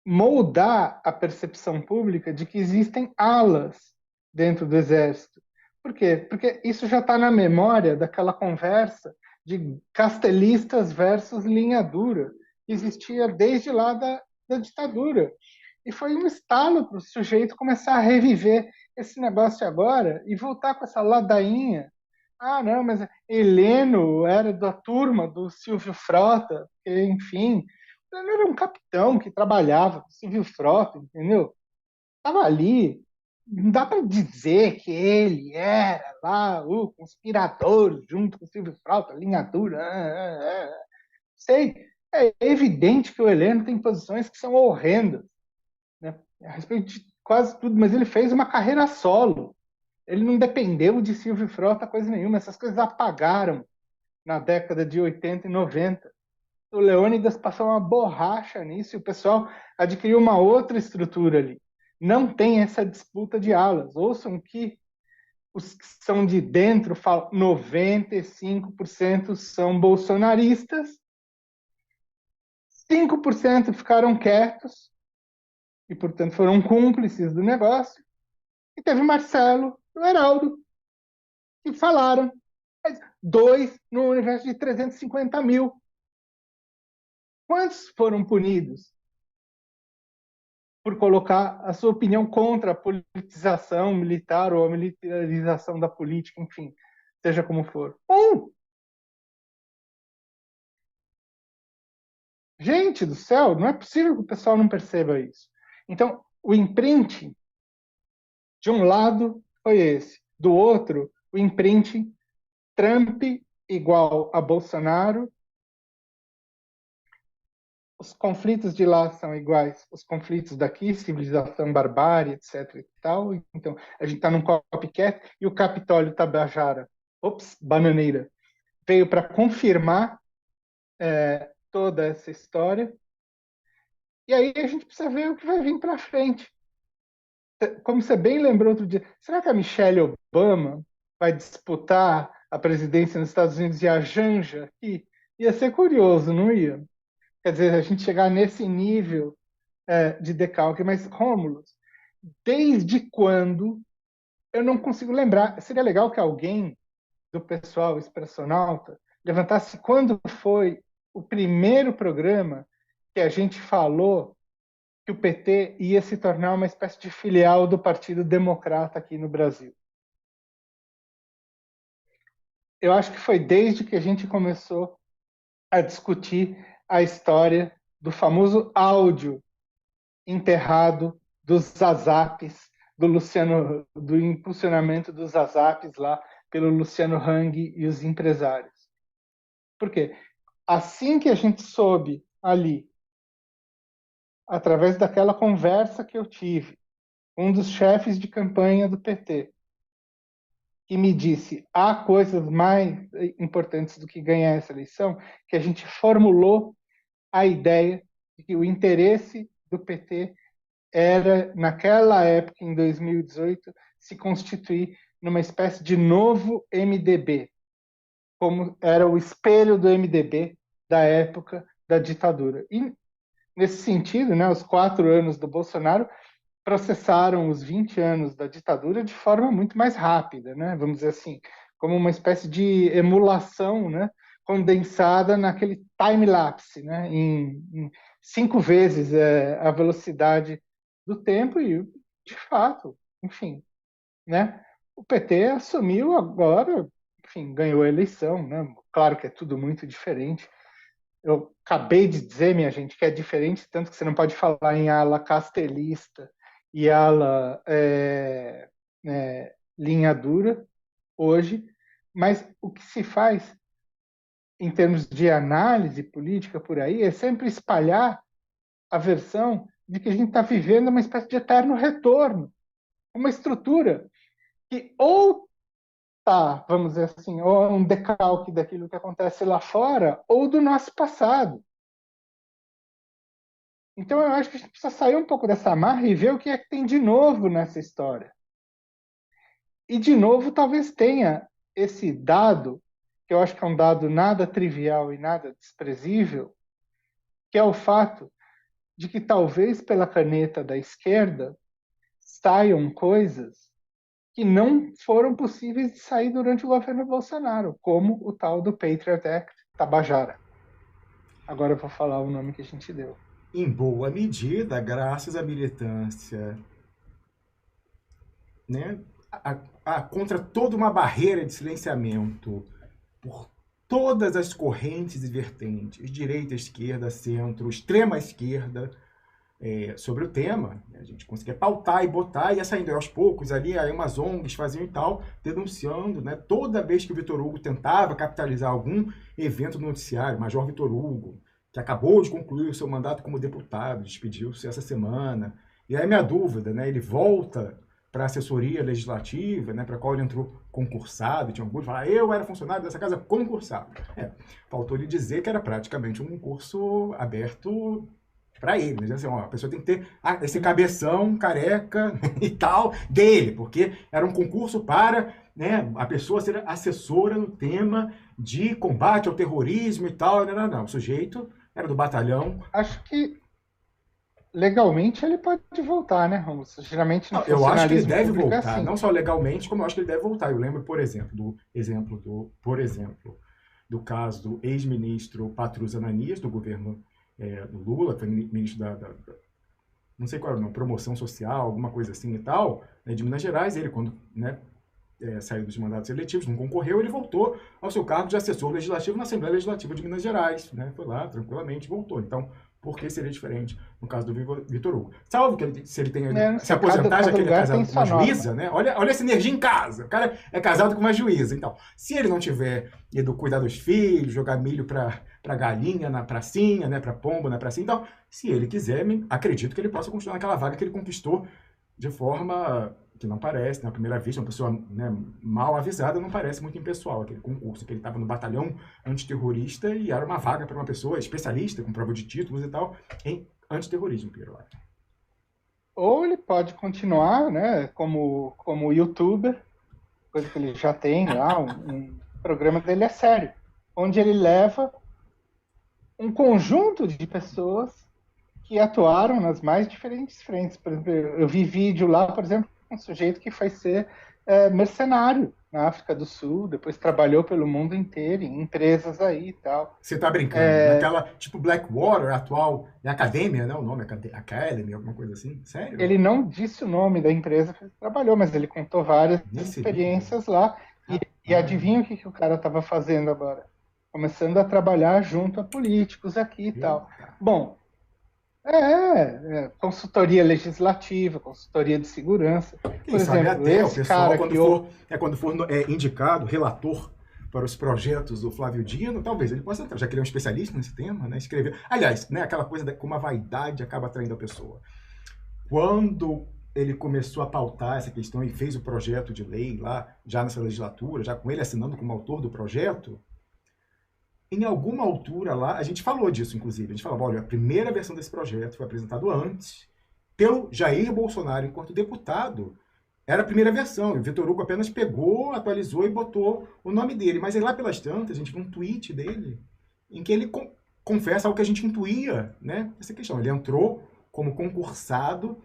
moldar a percepção pública de que existem alas dentro do Exército. Por quê? Porque isso já está na memória daquela conversa de castelistas versus linha dura. que existia desde lá da ditadura. E foi um estalo para o sujeito começar a reviver esse negócio agora e voltar com essa ladainha. Ah, não, mas Heleno era da turma do Silvio Frota, que, enfim, ele era um capitão que trabalhava com o Silvio Frota, entendeu? Estava ali. Não dá para dizer que ele era lá o conspirador junto com o Silvio Frota, linha dura. Sei. É evidente que o Heleno tem posições que são horrendas, né, a respeito de quase tudo, mas ele fez uma carreira solo. Ele não dependeu de Silvio Frota, coisa nenhuma. Essas coisas apagaram na década de 80 e 90. O Leônidas passou uma borracha nisso e o pessoal adquiriu uma outra estrutura ali. Não tem essa disputa de alas. Ouçam que os que são de dentro falam 95% são bolsonaristas, 5% ficaram quietos e, portanto, foram cúmplices do negócio. E teve o Marcelo e o Heraldo, que falaram. Dois no universo de 350 mil. Quantos foram punidos por colocar a sua opinião contra a politização militar ou a militarização da política, enfim, seja como for? Gente do céu, não é possível que o pessoal não perceba isso. Então, o imprint, de um lado, foi esse. Do outro, o imprint Trump igual a Bolsonaro. Os conflitos de lá são iguais os conflitos daqui, civilização, barbárie, etc. e tal. Então, a gente está num copycat e o Capitólio Tabajara, ops, bananeira, veio para confirmar toda essa história. E aí a gente precisa ver o que vai vir para frente. Como você bem lembrou outro dia, será que a Michelle Obama vai disputar a presidência nos Estados Unidos e a Janja aqui? Ia ser curioso, não ia? Quer dizer, a gente chegar nesse nível de decalque. Mas, Rômulo, desde quando eu não consigo lembrar? Seria legal que alguém do pessoal expressionauta levantasse quando foi o primeiro programa que a gente falou que o PT ia se tornar uma espécie de filial do Partido Democrata aqui no Brasil. Eu acho que foi desde que a gente começou a discutir a história do famoso áudio enterrado dos ASAPs, do Luciano, do impulsionamento dos ASAPs lá pelo Luciano Hang e os empresários. Por quê? Assim que a gente soube ali, através daquela conversa que eu tive, um dos chefes de campanha do PT, que me disse: há coisas mais importantes do que ganhar essa eleição, que a gente formulou a ideia de que o interesse do PT era, naquela época, em 2018, se constituir numa espécie de novo MDB, como era o espelho do MDB da época da ditadura. E, nesse sentido, né, os 4 anos do Bolsonaro processaram os 20 anos da ditadura de forma muito mais rápida, né, vamos dizer assim, como uma espécie de emulação, né, condensada naquele time-lapse, né, em 5 vezes a velocidade do tempo e, de fato, enfim, né, o PT assumiu agora, enfim, ganhou a eleição, né, claro que é tudo muito diferente. Eu acabei de dizer, minha gente, que é diferente, tanto que você não pode falar em ala castelista e ala linha dura hoje, mas o que se faz em termos de análise política por aí é sempre espalhar a versão de que a gente está vivendo uma espécie de eterno retorno, uma estrutura que ou tá, vamos dizer assim, ou é um decalque daquilo que acontece lá fora, ou do nosso passado. Então eu acho que a gente precisa sair um pouco dessa marra e ver o que é que tem de novo nessa história. E de novo talvez tenha esse dado, que eu acho que é um dado nada trivial e nada desprezível, que é o fato de que talvez pela caneta da esquerda saiam coisas que não foram possíveis de sair durante o governo Bolsonaro, como o tal do Patriot Act Tabajara. Agora eu vou falar o nome que a gente deu. Em boa medida, graças à militância, né, contra toda uma barreira de silenciamento por todas as correntes e vertentes, direita, esquerda, centro, extrema esquerda, sobre o tema, a gente conseguia pautar e botar, e ia saindo aos poucos ali, aí umas ONGs faziam e tal, denunciando, né, toda vez que o Vitor Hugo tentava capitalizar algum evento no noticiário, Major Vitor Hugo, que acabou de concluir o seu mandato como deputado, despediu-se essa semana, e aí minha dúvida, né, ele volta para a assessoria legislativa, né, para a qual ele entrou concursado, tinha orgulho de falar, eu era funcionário dessa casa concursado. Faltou lhe dizer que era praticamente um concurso aberto para ele, né? Assim, ó, a pessoa tem que ter esse cabeção careca e tal dele, porque era um concurso para, né, a pessoa ser assessora no tema de combate ao terrorismo e tal. Não. O sujeito era do batalhão. Acho que legalmente ele pode voltar, né, Romulo? Geralmente no eu acho que ele funcionalismo deve público é voltar, assim. não só legalmente, como eu acho que ele deve voltar. Eu lembro, por exemplo, do caso do ex-ministro Patrus Ananias, do governo do Lula, que foi ministro não sei qual era o nome, promoção social, alguma coisa assim e tal, né, de Minas Gerais. Ele, quando, né, saiu dos mandatos eletivos, não concorreu, ele voltou ao seu cargo de assessor legislativo na Assembleia Legislativa de Minas Gerais, né? Foi lá, tranquilamente, voltou. Então, por que seria diferente no caso do Vitor Hugo? Salvo que se ele tem se aposentar, já que ele é casado com uma juíza, né? Olha essa energia em casa. O cara é casado com uma juíza. Então, se ele não tiver ido cuidar dos filhos, jogar milho para galinha na pracinha, né? Para pombo na pracinha, então, se ele quiser, acredito que ele possa continuar naquela vaga que ele conquistou de forma que não parece, na primeira vista, uma pessoa, né, mal avisada, não parece muito impessoal, aquele concurso, que ele estava no batalhão antiterrorista e era uma vaga para uma pessoa especialista, com prova de títulos e tal, em antiterrorismo, Piero. Ou ele pode continuar, né, como youtuber, coisa que ele já tem lá, um programa dele é sério, onde ele leva um conjunto de pessoas que atuaram nas mais diferentes frentes. Por exemplo, eu vi vídeo lá, por exemplo, um sujeito que foi ser mercenário na África do Sul, depois trabalhou pelo mundo inteiro, em empresas aí e tal. Você tá brincando? Naquela, tipo, Blackwater atual, é Academia, né? O nome é Academy, alguma coisa assim? Sério? Ele não disse o nome da empresa que ele trabalhou, mas ele contou várias experiências lá. E adivinha o que o cara estava fazendo agora? Começando a trabalhar junto a políticos aqui e tal. Bom, consultoria legislativa, consultoria de segurança. Quem por sabe exemplo, até esse o pessoal, cara quando for indicado, relator para os projetos do Flávio Dino, talvez ele possa entrar, já que ele é um especialista nesse tema, né, escrever. Aliás, né, aquela coisa como a vaidade acaba atraindo a pessoa. Quando ele começou a pautar essa questão e fez o projeto de lei lá, já nessa legislatura, já com ele assinando como autor do projeto, em alguma altura lá, a gente falou disso, inclusive. A gente falava, olha, a primeira versão desse projeto foi apresentado antes pelo Jair Bolsonaro enquanto deputado. Era a primeira versão. E o Vitor Hugo apenas pegou, atualizou e botou o nome dele. Mas aí lá pelas tantas, a gente viu um tweet dele em que ele confessa algo que a gente intuía, né? Essa questão. Ele entrou como concursado,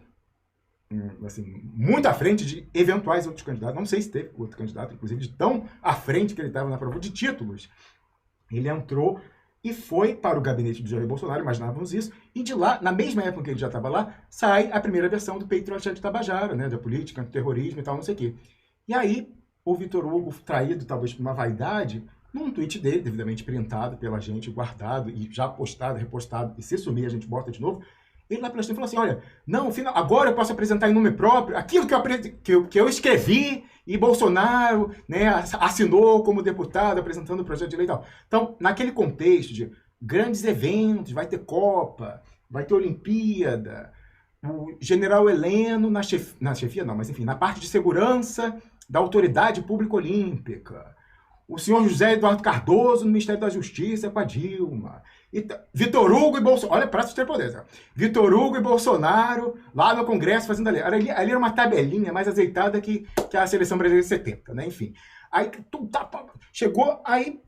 assim, muito à frente de eventuais outros candidatos. Não sei se teve outro candidato, inclusive, de tão à frente que ele estava na prova de títulos. Ele entrou e foi para o gabinete do Jair Bolsonaro, imaginávamos isso, e de lá, na mesma época que ele já estava lá, sai a primeira versão do Patriot Act Tabajara, né, da política, antiterrorismo e tal, não sei o quê. E aí, o Vitor Hugo, traído talvez por uma vaidade, num tweet dele, devidamente printado pela gente, guardado, e já postado, repostado, e se sumir a gente bota de novo, ele lá pelas falou assim, olha, não, agora eu posso apresentar em nome próprio aquilo que eu escrevi e Bolsonaro, né, assinou como deputado apresentando o projeto de lei e tal. Então, naquele contexto de grandes eventos, vai ter Copa, vai ter Olimpíada, o general Heleno na chefia não, mas enfim, na parte de segurança da Autoridade Pública Olímpica, o senhor José Eduardo Cardoso no Ministério da Justiça com a Dilma, Vitor Hugo e Bolsonaro, olha, praça de ter poder, Vitor Hugo e Bolsonaro lá no Congresso fazendo a lei. Ali era uma tabelinha mais azeitada que a Seleção Brasileira de 70, né? Enfim. Aí chegou, aí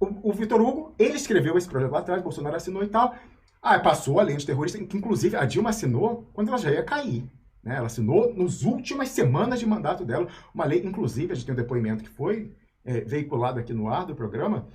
o Vitor Hugo, ele escreveu esse projeto lá atrás, Bolsonaro assinou e tal. Aí passou a lei antiterrorista, que inclusive a Dilma assinou quando ela já ia cair. Né? Ela assinou nas últimas semanas de mandato dela, uma lei, inclusive, a gente tem um depoimento que foi veiculado aqui no ar do programa,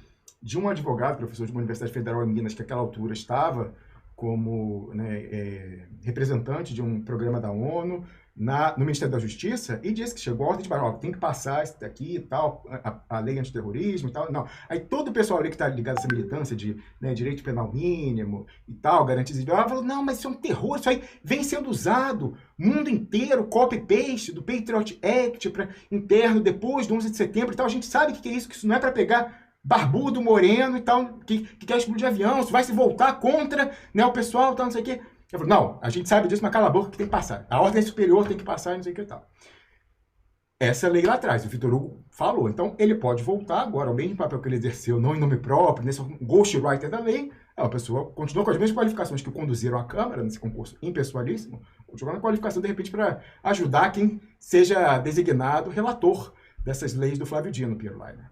de um advogado, professor de uma Universidade Federal em Minas, que naquela altura estava como, né, representante de um programa da ONU no Ministério da Justiça, e disse que chegou a ordem de barra, tem que passar isso daqui e tal, a lei antiterrorismo e tal. Não. Aí todo o pessoal ali que está ligado a essa militância de, né, direito penal mínimo e tal, garantias individuais, falou, não, mas isso é um terror, isso aí vem sendo usado mundo inteiro, copy-paste do Patriot Act para interno depois do 11 de setembro e tal. A gente sabe o que é isso, que isso não é para pegar barbudo, moreno e tal, que quer explodir avião, isso vai se voltar contra, né, o pessoal, tal, não sei o quê. Eu falo, não, a gente sabe disso, mas cala a boca que tem que passar. A ordem superior tem que passar, não sei o que e tal. Essa lei lá atrás, o Vitor Hugo falou. Então, ele pode voltar agora, ao mesmo papel que ele exerceu, não em nome próprio, nesse ghostwriter da lei, a pessoa continua com as mesmas qualificações que conduziram a Câmara nesse concurso impessoalíssimo, continua na qualificação, de repente, para ajudar quem seja designado relator dessas leis do Flávio Dino, Pierre Leiner.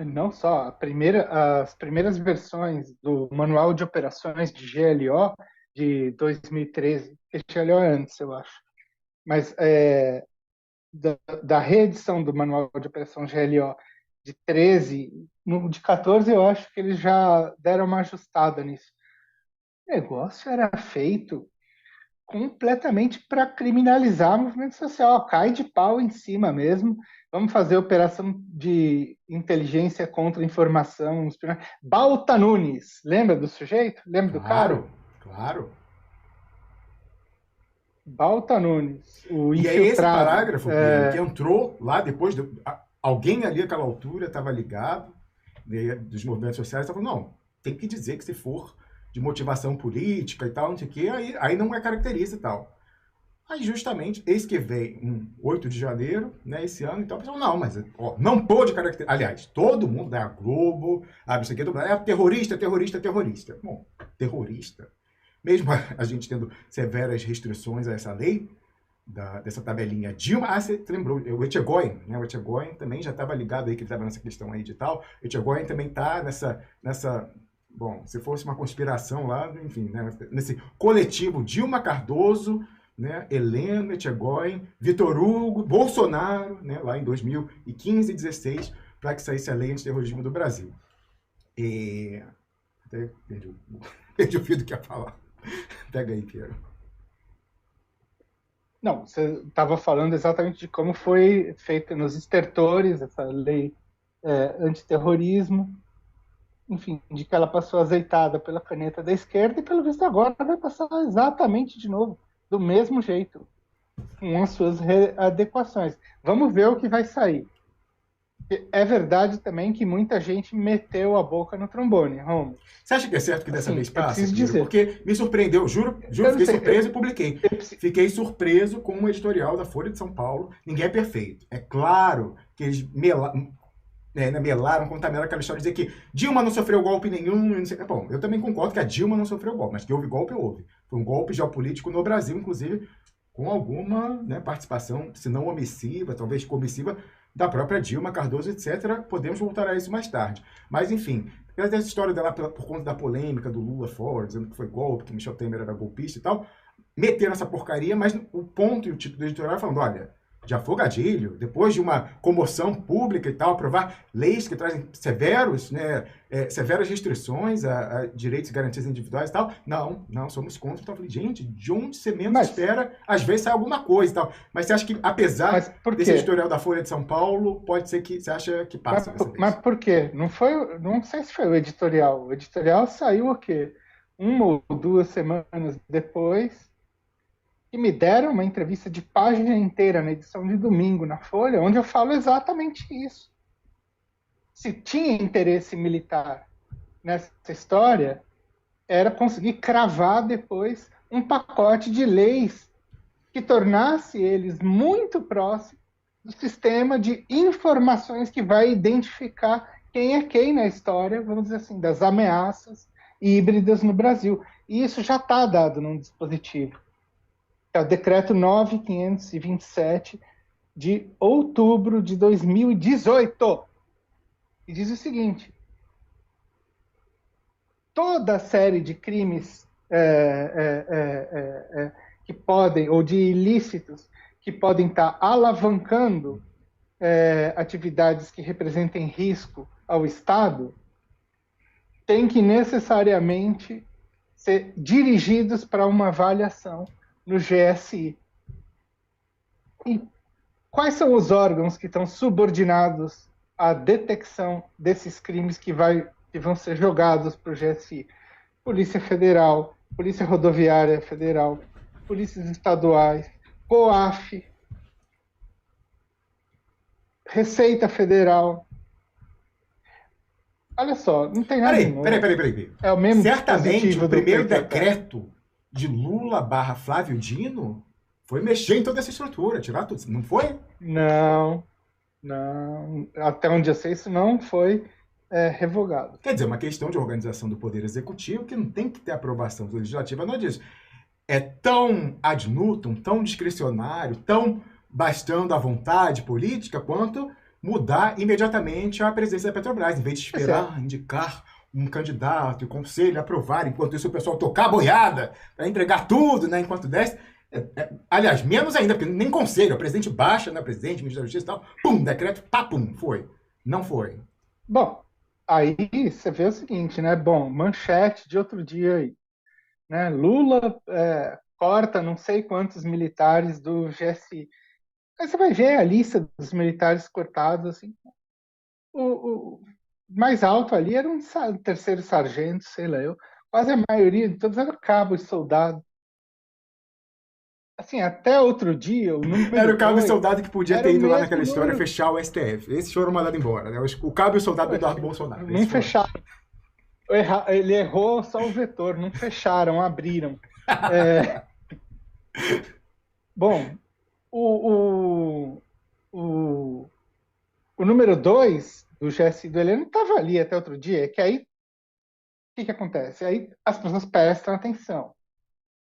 Não só, as primeiras versões do Manual de Operações de GLO de 2013, que GLO é antes, eu acho, mas da reedição do Manual de Operação GLO de 13, de 14 eu acho que eles já deram uma ajustada nisso. O negócio era feito completamente para criminalizar o movimento social, cai de pau em cima mesmo. Vamos fazer operação de inteligência contra informação. Balta Nunes, lembra do sujeito? Lembra do cara? Claro. Balta Nunes, o e infiltrado. E é esse parágrafo, Pedro, que entrou lá depois, alguém ali àquela altura estava ligado, né, dos movimentos sociais, estava falando, não, tem que dizer que se for de motivação política e tal, não sei o quê, aí não é característica e tal. Aí, justamente, eis que vem 8 de janeiro, né, esse ano, então, o pessoal, não, mas ó, não pôde caracterizar. Aliás, todo mundo, né, a Globo, isso aqui, é terrorista, terrorista, terrorista. Bom, terrorista. Mesmo a gente tendo severas restrições a essa lei, dessa tabelinha Dilma, você lembrou, o Etchegoyen, né, o Etchegoyen também já estava ligado aí, que ele estava nessa questão aí de tal, o Etchegoyen também está nessa bom, se fosse uma conspiração lá, enfim, né, nesse coletivo Dilma Cardoso, né, Heleno, Etchegoyen, Vitor Hugo, Bolsonaro, né, lá em 2015 e 2016, para que saísse a lei antiterrorismo do Brasil. Até perdi o fio do que ia falar. Pega aí, Piero. Não, você estava falando exatamente de como foi feita nos estertores essa lei antiterrorismo, enfim, de que ela passou azeitada pela caneta da esquerda e, pelo visto, agora vai passar exatamente de novo, do mesmo jeito, com as suas readequações. Vamos ver o que vai sair. É verdade também que muita gente meteu a boca no trombone, Romulo. Você acha que é certo que dessa vez passa? Preciso dizer. Porque me surpreendeu, juro, fiquei surpreso e publiquei. Fiquei surpreso com o editorial da Folha de São Paulo. Ninguém é perfeito. É claro que eles melaram, contaminaram aquela história de dizer que Dilma não sofreu golpe nenhum. Não sei. Bom, eu também concordo que a Dilma não sofreu golpe, mas que houve golpe, houve. Foi um golpe geopolítico no Brasil, inclusive, com alguma, né, participação, se não omissiva, talvez comissiva, da própria Dilma, Cardoso, etc. Podemos voltar a isso mais tarde. Mas, enfim, essa história dela por conta da polêmica do Lula fora, dizendo que foi golpe, que Michel Temer era golpista e tal, meteram essa porcaria, mas o ponto e o tipo do editorial é falando, olha, de afogadilho, depois de uma comoção pública e tal, aprovar leis que trazem severas restrições a direitos e garantias individuais e tal. Não, somos contra. Então, eu falei, gente, de onde você menos espera, às vezes sai alguma coisa e tal. Mas você acha que, apesar desse editorial da Folha de São Paulo, pode ser que você acha que passa dessa vez? Mas por quê? Não sei se foi o editorial. O editorial saiu o quê? 1 ou 2 semanas depois, que me deram uma entrevista de página inteira na edição de domingo na Folha, onde eu falo exatamente isso. Se tinha interesse militar nessa história, era conseguir cravar depois um pacote de leis que tornasse eles muito próximos do sistema de informações que vai identificar quem é quem na história, vamos dizer assim, das ameaças híbridas no Brasil. E isso já está dado num dispositivo. É o decreto 9.527 de outubro de 2018. E diz o seguinte: toda a série de crimes que podem, ou de ilícitos, que podem estar alavancando atividades que representem risco ao Estado têm que necessariamente ser dirigidos para uma avaliação no GSI. E quais são os órgãos que estão subordinados à detecção desses crimes que vão ser jogados para o GSI? Polícia Federal, Polícia Rodoviária Federal, polícias estaduais, COAF, Receita Federal. Olha só, não tem nada de novo. Peraí. É o mesmo Certamente o primeiro PTK. decreto de Lula / Flávio Dino foi mexer em toda essa estrutura, tirar tudo. Não foi? Não. Até onde eu sei, isso não foi revogado. Quer dizer, uma questão de organização do Poder Executivo que não tem que ter aprovação legislativa, não é disso. É tão ad nutum, tão discricionário, tão bastando à vontade política, quanto mudar imediatamente a presidência da Petrobras, em vez de esperar indicar um candidato e o conselho aprovar, enquanto isso o pessoal tocar a boiada para entregar tudo, né, enquanto desce. Aliás, menos ainda, porque nem conselho, o presidente baixa, né, o presidente, o ministro da Justiça e tal, pum, decreto, pum, foi. Não foi. Bom, aí você vê o seguinte, né, manchete de outro dia aí, né, Lula corta não sei quantos militares do GSI. Aí você vai ver a lista dos militares cortados, assim, o mais alto ali era um terceiro sargento, sei lá eu, quase a maioria de todos eram cabos e soldados. Assim, até outro dia, o número era o cabo e 2 soldado que podia ter ido lá naquela história número... fechar o STF. Esses foram mandados embora, né? O cabo e o soldado do Eduardo Bolsonaro. Não fecharam. Ele errou só o vetor, não fecharam, abriram. Bom, o número 2 do GSI do Heleno estava ali até outro dia, que aí o que acontece? Aí as pessoas prestam atenção.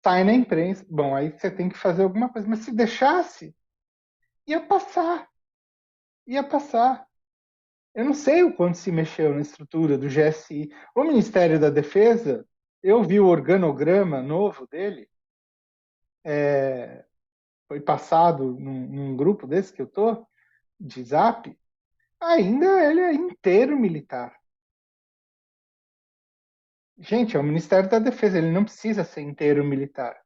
Sai na imprensa, bom, aí você tem que fazer alguma coisa, mas se deixasse, ia passar. Eu não sei o quanto se mexeu na estrutura do GSI. O Ministério da Defesa, eu vi o organograma novo dele, foi passado num grupo desse que eu tô, de Zap, ainda ele é inteiro militar. Gente, é o Ministério da Defesa, ele não precisa ser inteiro militar.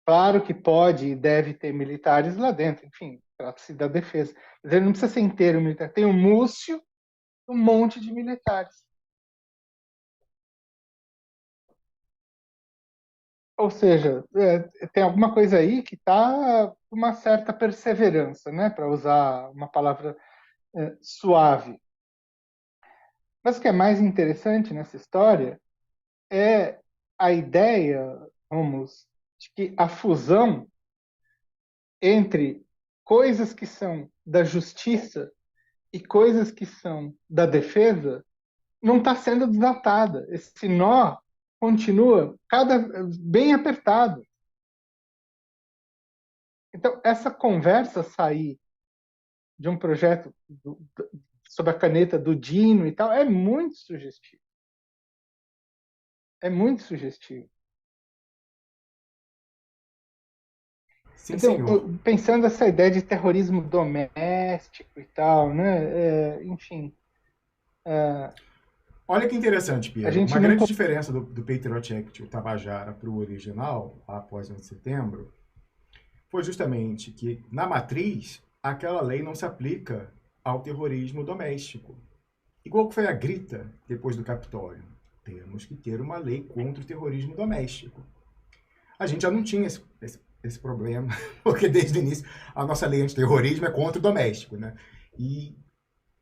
Claro que pode e deve ter militares lá dentro, enfim, trata-se da defesa. Mas ele não precisa ser inteiro militar. Tem o Múcio, um monte de militares. Ou seja, tem alguma coisa aí que está com uma certa perseverança, né? Para usar uma palavra suave. Mas o que é mais interessante nessa história é a ideia, vamos, de que a fusão entre coisas que são da justiça e coisas que são da defesa não está sendo desatada. Esse nó continua bem apertado. Então, essa conversa sair de um projeto sob a caneta do Dino e tal é muito sugestivo. É muito sugestivo. Sim, então, senhor. Pensando essa ideia de terrorismo doméstico e tal, né? Enfim. Olha que interessante, Piero. Uma grande diferença do Patriot Act, o Tabajara, para o original, após 11 de setembro, foi justamente que, na matriz, aquela lei não se aplica ao terrorismo doméstico. Igual que foi a grita depois do Capitólio. Temos que ter uma lei contra o terrorismo doméstico. A gente já não tinha esse problema, porque desde o início a nossa lei antiterrorismo é contra o doméstico, né? E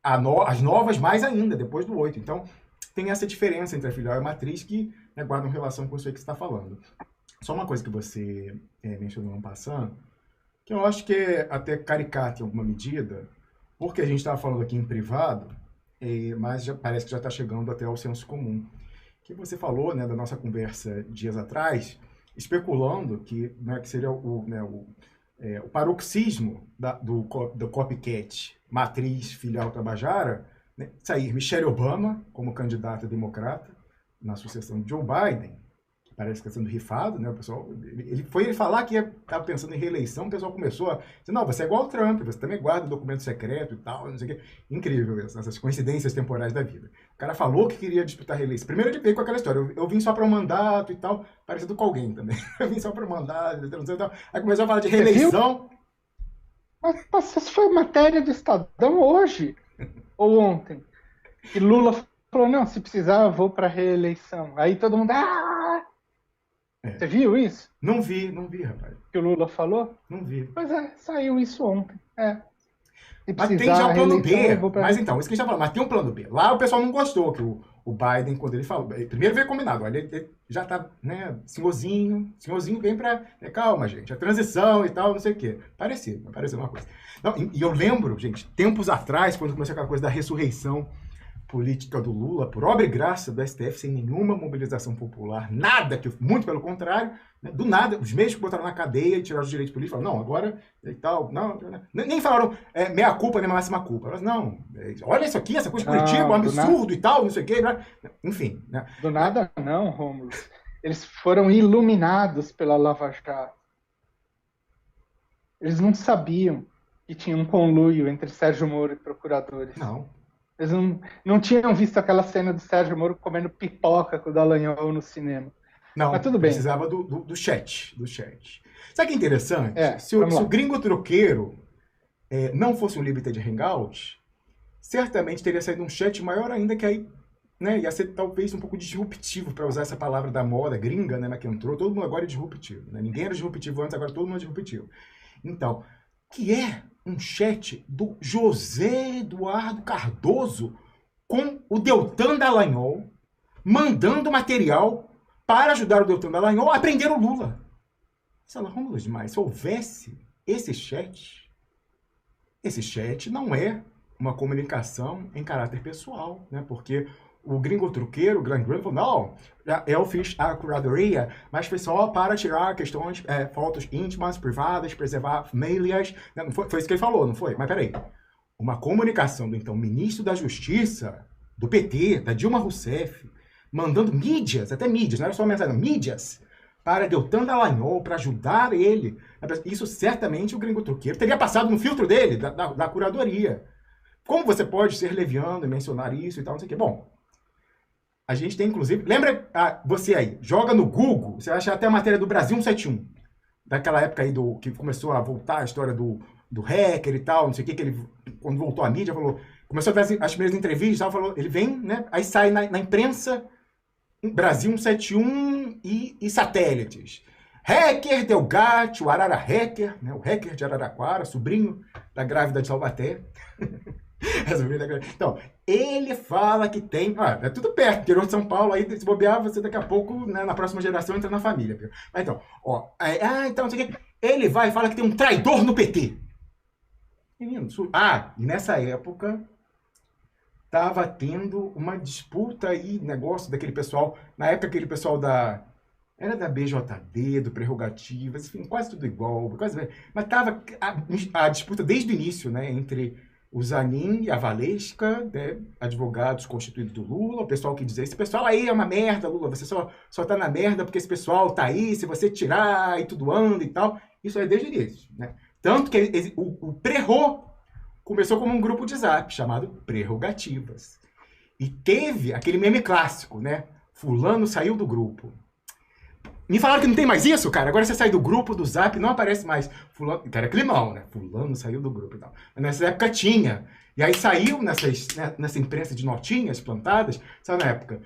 as novas mais ainda, depois do 8. Então, tem essa diferença entre a filial e a matriz que, né, guardam relação com isso aí que você está falando. Só uma coisa que você mencionou passando, que eu acho que é até caricato em alguma medida, porque a gente estava falando aqui em privado, mas parece que já está chegando até ao senso comum. Que você falou, né, da nossa conversa dias atrás, especulando que, né, que seria o paroxismo do copycat matriz filial Tabajara, né, sair Michelle Obama como candidata democrata na sucessão de Joe Biden, parece que está sendo rifado, né? O pessoal, ele foi falar que estava pensando em reeleição, o pessoal começou a dizer, não, você é igual ao Trump, você também guarda documento secreto e tal, não sei o quê. Incrível essas coincidências temporais da vida. O cara falou que queria disputar a reeleição. Primeiro ele veio com aquela história, eu vim só para um mandato e tal, parecido com alguém também. Eu vim só para um mandato, não sei, e tal. Aí começou a falar de reeleição. Mas isso foi matéria do Estadão hoje, ou ontem. E Lula falou, não, se precisar eu vou para reeleição. Aí todo mundo, Você viu isso? Não vi, rapaz. Que o Lula falou? Não vi. Pois é, saiu isso ontem. Mas tem já o plano B. Mas então, isso que a gente tá falando, mas tem um plano B. Lá o pessoal não gostou que o Biden, quando ele falou. Primeiro veio combinado, olha, ele já tá, né, senhorzinho vem pra. Calma, gente, a transição e tal, não sei o quê. Pareceu uma coisa. Não, e eu lembro, gente, tempos atrás, quando começou aquela coisa da ressurreição política do Lula, por obra e graça do STF, sem nenhuma mobilização popular, nada, que muito pelo contrário, né, do nada, os mesmos que botaram na cadeia e tiraram os direitos políticos, falaram, não, agora e tal, não, nem falaram meia culpa, nem máxima culpa, mas não, olha isso aqui, essa coisa política, um absurdo e tal, não sei o quê, enfim. Né? Do nada não, Rômulo. Eles foram iluminados pela Lava Jato. Eles não sabiam que tinha um conluio entre Sérgio Moro e procuradores. Não. Eles não tinham visto aquela cena do Sérgio Moro comendo pipoca com o Dallagnol no cinema. Não, mas tudo bem. Precisava do chat. Sabe o que é interessante? Se o gringo troqueiro não fosse um Limited Hangout, certamente teria saído um chat maior ainda, que aí, né, ia ser talvez um pouco disruptivo, para usar essa palavra da moda gringa, né, que entrou. Todo mundo agora é disruptivo. Né? Ninguém era disruptivo antes, agora todo mundo é disruptivo. Então, que é um chat do José Eduardo Cardoso com o Deltan Dallagnol, mandando material para ajudar o Deltan Dallagnol a prender o Lula. Vamos demais. Se houvesse esse chat não é uma comunicação em caráter pessoal, né? Porque o gringo truqueiro, o Glenn Grant, falou, não, eu fiz a curadoria, mas foi só para tirar questões, fotos íntimas, privadas, preservar famílias. Não foi isso que ele falou, não foi? Mas peraí. Uma comunicação do então ministro da Justiça, do PT, da Dilma Rousseff, mandando mídias, até mídias, não era só mensagem, mídias, para Deltan Dallagnol, para ajudar ele. Isso certamente o gringo truqueiro teria passado no filtro dele, da curadoria. Como você pode ser leviano e mencionar isso e tal, não sei o quê? Bom, a gente tem, inclusive... Lembra, você aí, joga no Google, você vai achar até a matéria do Brasil 171, daquela época aí que começou a voltar a história do hacker e tal, não sei o que ele, quando voltou à mídia, falou, começou a ver as primeiras entrevistas e tal, falou, ele vem, né, aí sai na imprensa, Brasil 171 e satélites. Hacker Delgatti, o Arara Hacker, né, o hacker de Araraquara, sobrinho da grávida de Taubaté. Então, ele fala que tem... é tudo perto, interior de São Paulo, aí se bobear, você daqui a pouco, né, na próxima geração, entra na família. Mas então, então, não sei o que, ele vai e fala que tem um traidor no PT. Menino, e nessa época, estava tendo uma disputa aí, negócio daquele pessoal, na época aquele pessoal era da BJD, do Prerrogativas, enfim, quase tudo igual, mas estava a disputa desde o início, né, entre o Zanin e a Valesca, né, advogados constituídos do Lula, o pessoal que dizia, esse pessoal aí é uma merda, Lula, você só tá na merda porque esse pessoal tá aí, se você tirar e tudo anda e tal. Isso é desde o início, né? Tanto que o Prerro começou como um grupo de zap chamado Prerrogativas. E teve aquele meme clássico, né? Fulano saiu do grupo. Me falaram que não tem mais isso, cara. Agora você sai do grupo do Zap, não aparece mais. Fulano, cara, climão, né? Fulano saiu do grupo e tal. Mas nessa época tinha. E aí saiu nessa imprensa de notinhas plantadas, sabe na época?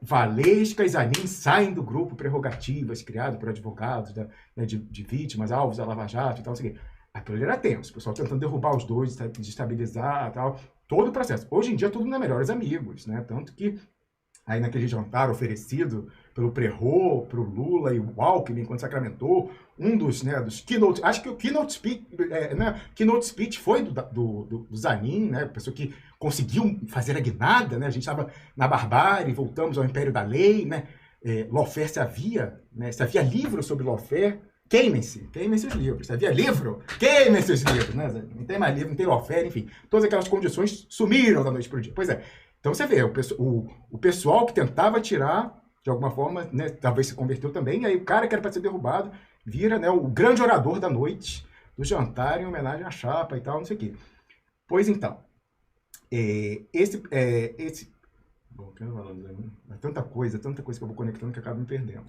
Valesca e Zanin saem do grupo Prerrogativas, criado por advogados de vítimas, alvos da Lava Jato e tal, assim. Aquilo era tenso. O pessoal tentando derrubar os dois, destabilizar e tal. Todo o processo. Hoje em dia, tudo não é melhores amigos, né? Tanto que aí naquele jantar oferecido pelo Prerro, pro Lula e o Alckmin, quando sacramentou, um dos keynote, acho que o keynote speech foi do Zanin, né, a pessoa que conseguiu fazer a guinada, né, a gente estava na barbárie, voltamos ao império da lei, né, lawfare se havia livro sobre lawfare, queimem-se os livros, se havia livro, queimem-se os livros, né, não tem mais livro, não tem lawfare, enfim, todas aquelas condições sumiram da noite para o dia. Pois é, então você vê, o pessoal que tentava tirar de alguma forma, né, talvez se converteu também, e aí o cara que era para ser derrubado vira, né, o grande orador da noite, do jantar em homenagem à chapa e tal, não sei o quê. Pois então, esse bom, que eu não falando, né? Tanta coisa que eu vou conectando que eu acabo me perdendo.